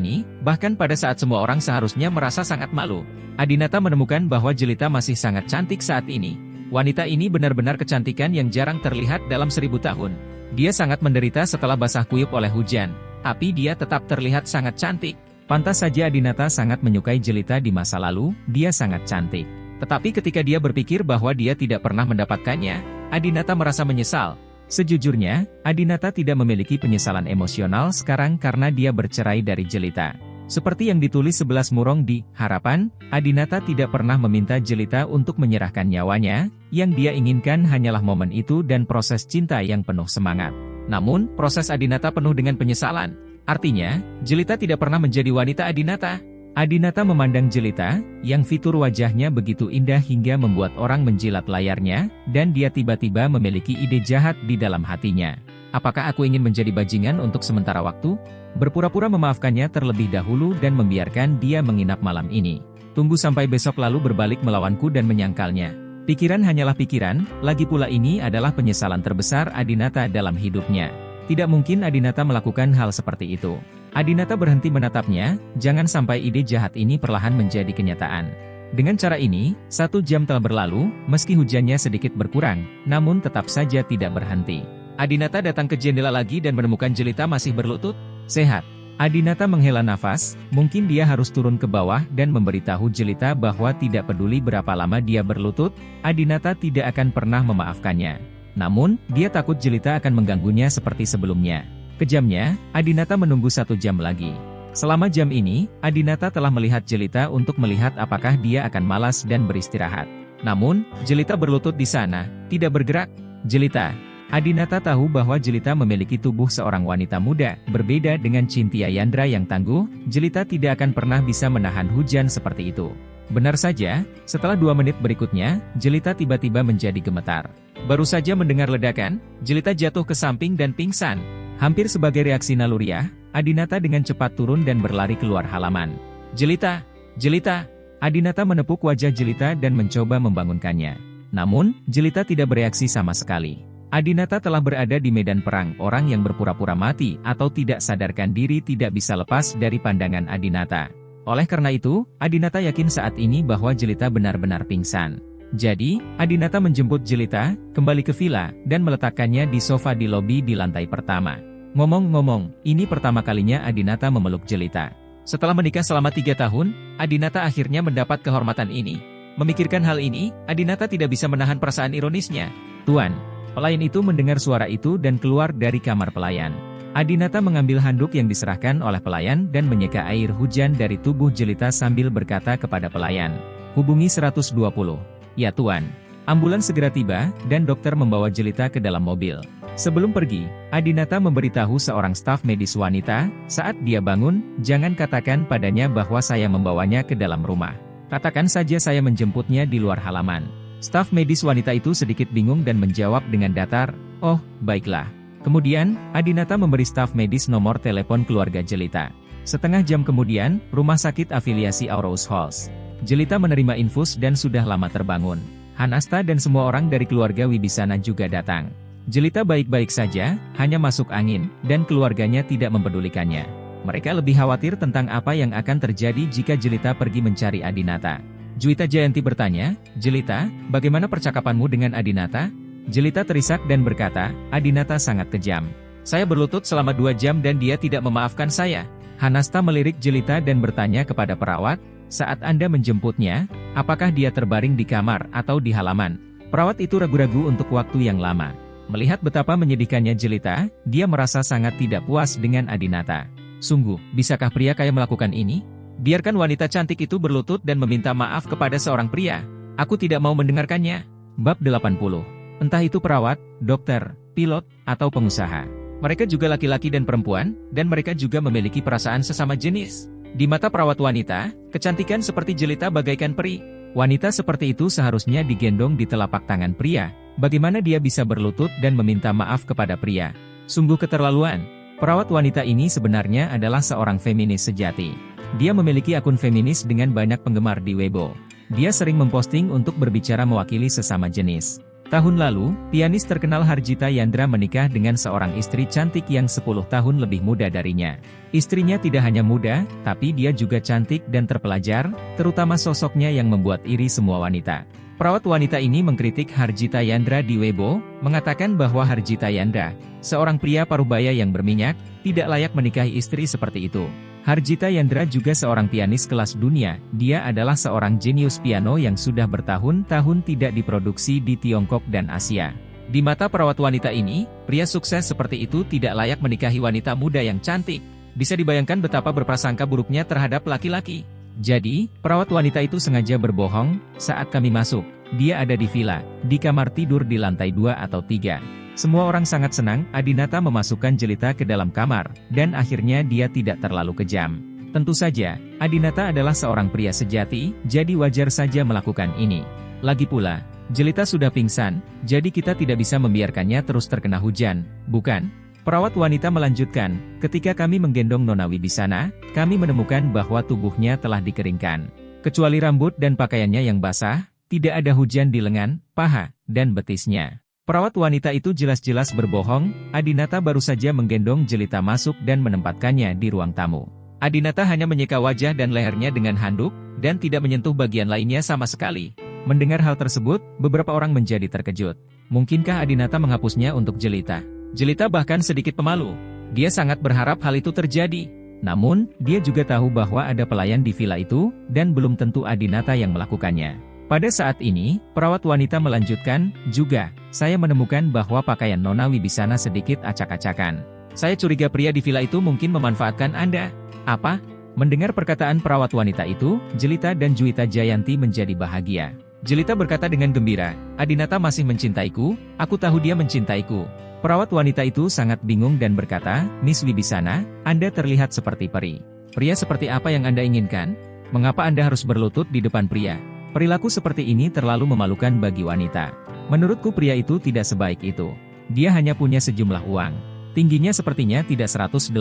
semua orang seharusnya merasa sangat malu, Adinata menemukan bahwa Jelita masih sangat cantik saat ini. Wanita ini benar-benar kecantikan yang jarang terlihat dalam 1000 tahun. Dia sangat menderita setelah basah kuyup oleh hujan, tapi dia tetap terlihat sangat cantik. Pantas saja Adinata sangat menyukai Jelita di masa lalu, dia sangat cantik. Tetapi ketika dia berpikir bahwa dia tidak pernah mendapatkannya, Adinata merasa menyesal. Sejujurnya, Adinata tidak memiliki penyesalan emosional sekarang karena dia bercerai dari Jelita. Seperti yang ditulis 11 murong di Harapan, Adinata tidak pernah meminta Jelita untuk menyerahkan nyawanya, yang dia inginkan hanyalah momen itu dan proses cinta yang penuh semangat. Namun, proses Adinata penuh dengan penyesalan. Artinya, Jelita tidak pernah menjadi wanita Adinata. Adinata memandang Jelita, yang fitur wajahnya begitu indah hingga membuat orang menjilat layarnya, dan dia tiba-tiba memiliki ide jahat di dalam hatinya. Apakah aku ingin menjadi bajingan untuk sementara waktu? Berpura-pura memaafkannya terlebih dahulu dan membiarkan dia menginap malam ini. Tunggu sampai besok lalu berbalik melawanku dan menyangkalnya. Pikiran hanyalah pikiran, lagi pula ini adalah penyesalan terbesar Adinata dalam hidupnya. Tidak mungkin Adinata melakukan hal seperti itu. Adinata berhenti menatapnya, jangan sampai ide jahat ini perlahan menjadi kenyataan. Dengan cara ini, 1 jam telah berlalu, meski hujannya sedikit berkurang, namun tetap saja tidak berhenti. Adinata datang ke jendela lagi dan menemukan Jelita masih berlutut, sehat. Adinata menghela nafas, mungkin dia harus turun ke bawah dan memberitahu Jelita bahwa tidak peduli berapa lama dia berlutut, Adinata tidak akan pernah memaafkannya. Namun, dia takut Jelita akan mengganggunya seperti sebelumnya. Kejamnya, Adinata menunggu 1 jam lagi. Selama jam ini, Adinata telah melihat Jelita untuk melihat apakah dia akan malas dan beristirahat. Namun, Jelita berlutut di sana, tidak bergerak. Jelita. Adinata tahu bahwa Jelita memiliki tubuh seorang wanita muda, berbeda dengan Cynthia Yandra yang tangguh, Jelita tidak akan pernah bisa menahan hujan seperti itu. Benar saja, setelah 2 menit berikutnya, Jelita tiba-tiba menjadi gemetar. Baru saja mendengar ledakan, Jelita jatuh ke samping dan pingsan. Hampir sebagai reaksi naluriah, Adinata dengan cepat turun dan berlari keluar halaman. Jelita! Jelita! Adinata menepuk wajah Jelita dan mencoba membangunkannya. Namun, Jelita tidak bereaksi sama sekali. Adinata telah berada di medan perang, orang yang berpura-pura mati atau tidak sadarkan diri tidak bisa lepas dari pandangan Adinata. Oleh karena itu, Adinata yakin saat ini bahwa Jelita benar-benar pingsan. Jadi, Adinata menjemput Jelita, kembali ke villa, dan meletakkannya di sofa di lobi di lantai pertama. Ngomong-ngomong, ini pertama kalinya Adinata memeluk Jelita. Setelah menikah selama 3 tahun, Adinata akhirnya mendapat kehormatan ini. Memikirkan hal ini, Adinata tidak bisa menahan perasaan ironisnya. Tuan. Pelayan itu mendengar suara itu dan keluar dari kamar pelayan. Adinata mengambil handuk yang diserahkan oleh pelayan dan menyeka air hujan dari tubuh Jelita sambil berkata kepada pelayan, "Hubungi 120. Ya Tuan." Ambulans segera tiba, dan dokter membawa Jelita ke dalam mobil. Sebelum pergi, Adinata memberitahu seorang staf medis wanita, saat dia bangun, jangan katakan padanya bahwa saya membawanya ke dalam rumah. Katakan saja saya menjemputnya di luar halaman. Staf medis wanita itu sedikit bingung dan menjawab dengan datar, "Oh, baiklah." Kemudian, Adinata memberi staf medis nomor telepon keluarga Jelita. Setengah jam kemudian, rumah sakit afiliasi Aurous Halls. Jelita menerima infus dan sudah lama terbangun. Hanasta dan semua orang dari keluarga Wibisana juga datang. Jelita baik-baik saja, hanya masuk angin, dan keluarganya tidak mempedulikannya. Mereka lebih khawatir tentang apa yang akan terjadi jika Jelita pergi mencari Adinata. Juwita Jayanti bertanya, "Jelita, bagaimana percakapanmu dengan Adinata?" Jelita terisak dan berkata, "Adinata sangat kejam. Saya berlutut selama 2 jam dan dia tidak memaafkan saya." Hanasta melirik Jelita dan bertanya kepada perawat, "Saat Anda menjemputnya, apakah dia terbaring di kamar atau di halaman?" Perawat itu ragu-ragu untuk waktu yang lama. Melihat betapa menyedihkannya Jelita, dia merasa sangat tidak puas dengan Adinata. Sungguh, bisakah pria kaya melakukan ini? Biarkan wanita cantik itu berlutut dan meminta maaf kepada seorang pria. Aku tidak mau mendengarkannya. Bab 80. Entah itu perawat, dokter, pilot, atau pengusaha. Mereka juga laki-laki dan perempuan, dan mereka juga memiliki perasaan sesama jenis. Di mata perawat wanita, kecantikan seperti Jelita bagaikan peri. Wanita seperti itu seharusnya digendong di telapak tangan pria. Bagaimana dia bisa berlutut dan meminta maaf kepada pria? Sungguh keterlaluan. Perawat wanita ini sebenarnya adalah seorang feminis sejati. Dia memiliki akun feminis dengan banyak penggemar di Weibo. Dia sering memposting untuk berbicara mewakili sesama jenis. Tahun lalu, pianis terkenal Harjita Yandra menikah dengan seorang istri cantik yang 10 tahun lebih muda darinya. Istrinya tidak hanya muda, tapi dia juga cantik dan terpelajar, terutama sosoknya yang membuat iri semua wanita. Perawat wanita ini mengkritik Harjita Yandra di Weibo, mengatakan bahwa Harjita Yandra, seorang pria parubaya yang berminyak, tidak layak menikahi istri seperti itu. Harjita Yandra juga seorang pianis kelas dunia, dia adalah seorang jenius piano yang sudah bertahun-tahun tidak diproduksi di Tiongkok dan Asia. Di mata perawat wanita ini, pria sukses seperti itu tidak layak menikahi wanita muda yang cantik. Bisa dibayangkan betapa berprasangka buruknya terhadap laki-laki. Jadi, perawat wanita itu sengaja berbohong, saat kami masuk, dia ada di villa, di kamar tidur di lantai 2 atau 3. Semua orang sangat senang Adinata memasukkan Jelita ke dalam kamar, dan akhirnya dia tidak terlalu kejam. Tentu saja, Adinata adalah seorang pria sejati, jadi wajar saja melakukan ini. Lagi pula, Jelita sudah pingsan, jadi kita tidak bisa membiarkannya terus terkena hujan, bukan? Perawat wanita melanjutkan, ketika kami menggendong Nona Wibisana, kami menemukan bahwa tubuhnya telah dikeringkan. Kecuali rambut dan pakaiannya yang basah, Tidak ada hujan di lengan, paha, dan betisnya. Perawat wanita itu jelas-jelas berbohong. Adinata baru saja menggendong Jelita masuk dan menempatkannya di ruang tamu. Adinata hanya menyeka wajah dan lehernya dengan handuk, dan tidak menyentuh bagian lainnya sama sekali. Mendengar hal tersebut, beberapa orang menjadi terkejut. Mungkinkah Adinata menghapusnya untuk Jelita? Jelita bahkan sedikit pemalu. Dia sangat berharap hal itu terjadi. Namun, dia juga tahu bahwa ada pelayan di villa itu, dan belum tentu Adinata yang melakukannya. Pada saat ini, perawat wanita melanjutkan, juga, saya menemukan bahwa pakaian Nona Wibisana sedikit acak-acakan. Saya curiga pria di villa itu mungkin memanfaatkan Anda. Apa? Mendengar perkataan perawat wanita itu, Jelita dan Juwita Jayanti menjadi bahagia. Jelita berkata dengan gembira, Adinata masih mencintaiku, aku tahu dia mencintaiku. Perawat wanita itu sangat bingung dan berkata, Miss Wibisana, Anda terlihat seperti peri. Pria seperti apa yang Anda inginkan? Mengapa Anda harus berlutut di depan pria? Perilaku seperti ini terlalu memalukan bagi wanita. Menurutku pria itu tidak sebaik itu. Dia hanya punya sejumlah uang. Tingginya sepertinya tidak 180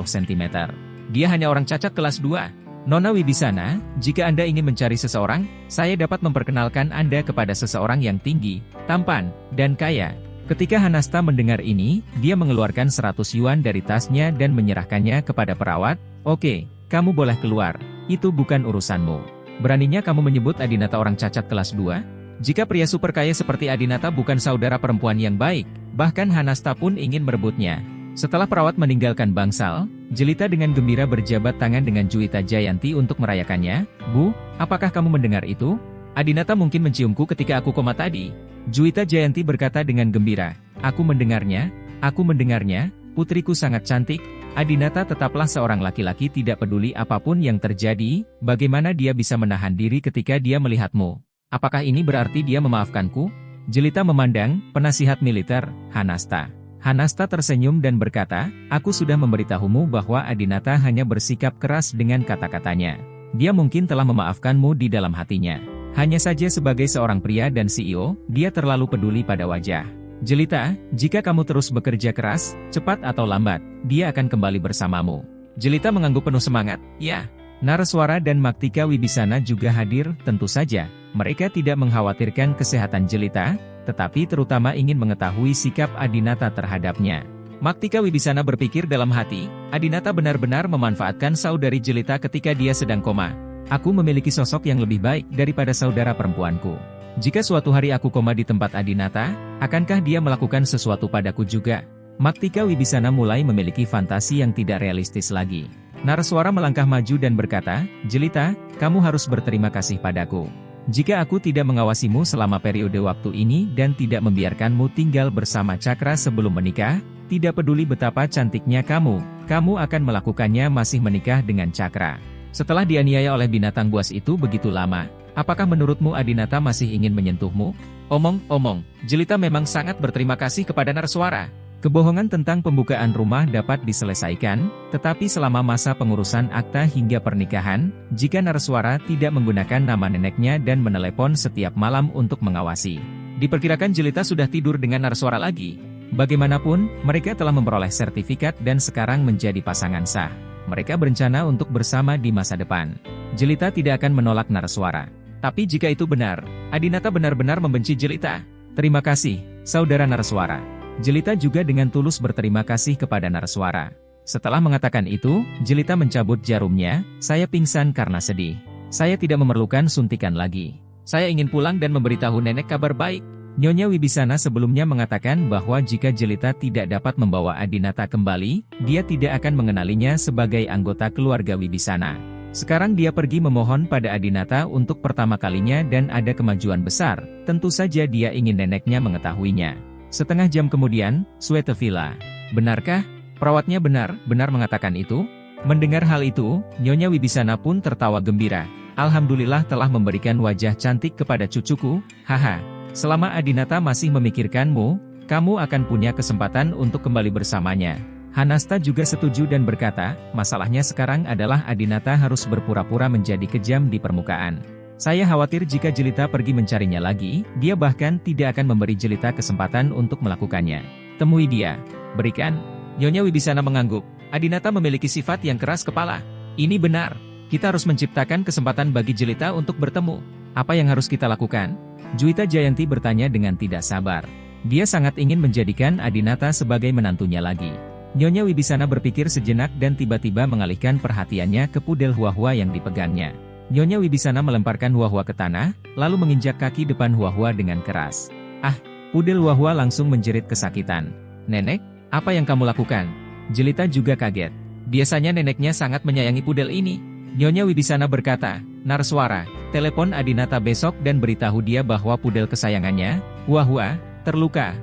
cm. Dia hanya orang cacat kelas 2. Nona Wibisana, jika Anda ingin mencari seseorang, saya dapat memperkenalkan Anda kepada seseorang yang tinggi, tampan, dan kaya. Ketika Hanasta mendengar ini, dia mengeluarkan 100 yuan dari tasnya dan menyerahkannya kepada perawat. Oke, kamu boleh keluar. Itu bukan urusanmu. Beraninya kamu menyebut Adinata orang cacat kelas 2? Jika pria super kaya seperti Adinata bukan saudara perempuan yang baik, bahkan Hanasta pun ingin merebutnya. Setelah perawat meninggalkan bangsal, Jelita dengan gembira berjabat tangan dengan Juwita Jayanti untuk merayakannya. Bu, apakah kamu mendengar itu? Adinata mungkin menciumku ketika aku koma tadi. Juwita Jayanti berkata dengan gembira, aku mendengarnya, putriku sangat cantik. Adinata tetaplah seorang laki-laki tidak peduli apapun yang terjadi, bagaimana dia bisa menahan diri ketika dia melihatmu? Apakah ini berarti dia memaafkanku? Jelita memandang penasihat militer, Hanasta. Hanasta tersenyum dan berkata, aku sudah memberitahumu bahwa Adinata hanya bersikap keras dengan kata-katanya. Dia mungkin telah memaafkanmu di dalam hatinya. Hanya saja sebagai seorang pria dan CEO, dia terlalu peduli pada wajah. Jelita, jika kamu terus bekerja keras, cepat atau lambat, dia akan kembali bersamamu. Jelita mengangguk penuh semangat, ya. Naraswara dan Maktika Wibisana juga hadir, tentu saja. Mereka tidak mengkhawatirkan kesehatan Jelita, tetapi terutama ingin mengetahui sikap Adinata terhadapnya. Maktika Wibisana berpikir dalam hati, Adinata benar-benar memanfaatkan saudari Jelita ketika dia sedang koma. Aku memiliki sosok yang lebih baik daripada saudara perempuanku. Jika suatu hari aku koma di tempat Adinata, akankah dia melakukan sesuatu padaku juga? Maktika Wibisana mulai memiliki fantasi yang tidak realistis lagi. Naraswara melangkah maju dan berkata, Jelita, kamu harus berterima kasih padaku. Jika aku tidak mengawasimu selama periode waktu ini dan tidak membiarkanmu tinggal bersama Cakra sebelum menikah, tidak peduli betapa cantiknya kamu akan melakukannya masih menikah dengan Cakra. Setelah dianiaya oleh binatang buas itu begitu lama, apakah menurutmu Adinata masih ingin menyentuhmu? Omong-omong, Jelita memang sangat berterima kasih kepada Naraswara. Kebohongan tentang pembukaan rumah dapat diselesaikan, tetapi selama masa pengurusan akta hingga pernikahan, jika Naraswara tidak menggunakan nama neneknya dan menelepon setiap malam untuk mengawasi. Diperkirakan Jelita sudah tidur dengan Naraswara lagi. Bagaimanapun, mereka telah memperoleh sertifikat dan sekarang menjadi pasangan sah. Mereka berencana untuk bersama di masa depan. Jelita tidak akan menolak Naraswara. Tapi jika itu benar, Adinata benar-benar membenci Jelita. Terima kasih, saudara Naraswara. Jelita juga dengan tulus berterima kasih kepada Naraswara. Setelah mengatakan itu, Jelita mencabut jarumnya, saya pingsan karena sedih. Saya tidak memerlukan suntikan lagi. Saya ingin pulang dan memberitahu nenek kabar baik. Nyonya Wibisana sebelumnya mengatakan bahwa jika Jelita tidak dapat membawa Adinata kembali, dia tidak akan mengenalinya sebagai anggota keluarga Wibisana. Sekarang dia pergi memohon pada Adinata untuk pertama kalinya dan ada kemajuan besar, tentu saja dia ingin neneknya mengetahuinya. Setengah jam kemudian, Suete Villa. Benarkah? Perawatnya benar mengatakan itu? Mendengar hal itu, Nyonya Wibisana pun tertawa gembira. Alhamdulillah telah memberikan wajah cantik kepada cucuku, haha. Selama Adinata masih memikirkanmu, kamu akan punya kesempatan untuk kembali bersamanya. Hanasta juga setuju dan berkata, masalahnya sekarang adalah Adinata harus berpura-pura menjadi kejam di permukaan. Saya khawatir jika Jelita pergi mencarinya lagi, dia bahkan tidak akan memberi Jelita kesempatan untuk melakukannya. Temui dia. Berikan. Nyonya Wibisana mengangguk. Adinata memiliki sifat yang keras kepala. Ini benar. Kita harus menciptakan kesempatan bagi Jelita untuk bertemu. Apa yang harus kita lakukan? Juwita Jayanti bertanya dengan tidak sabar. Dia sangat ingin menjadikan Adinata sebagai menantunya lagi. Nyonya Wibisana berpikir sejenak dan tiba-tiba mengalihkan perhatiannya ke pudel Huahua yang dipegangnya. Nyonya Wibisana melemparkan Huahua ke tanah, lalu menginjak kaki depan Huahua dengan keras. Ah, pudel Huahua langsung menjerit kesakitan. Nenek, apa yang kamu lakukan? Jelita juga kaget. Biasanya neneknya sangat menyayangi pudel ini. Nyonya Wibisana berkata, Narswara, telepon Adinata besok dan beritahu dia bahwa pudel kesayangannya, Huahua, terluka.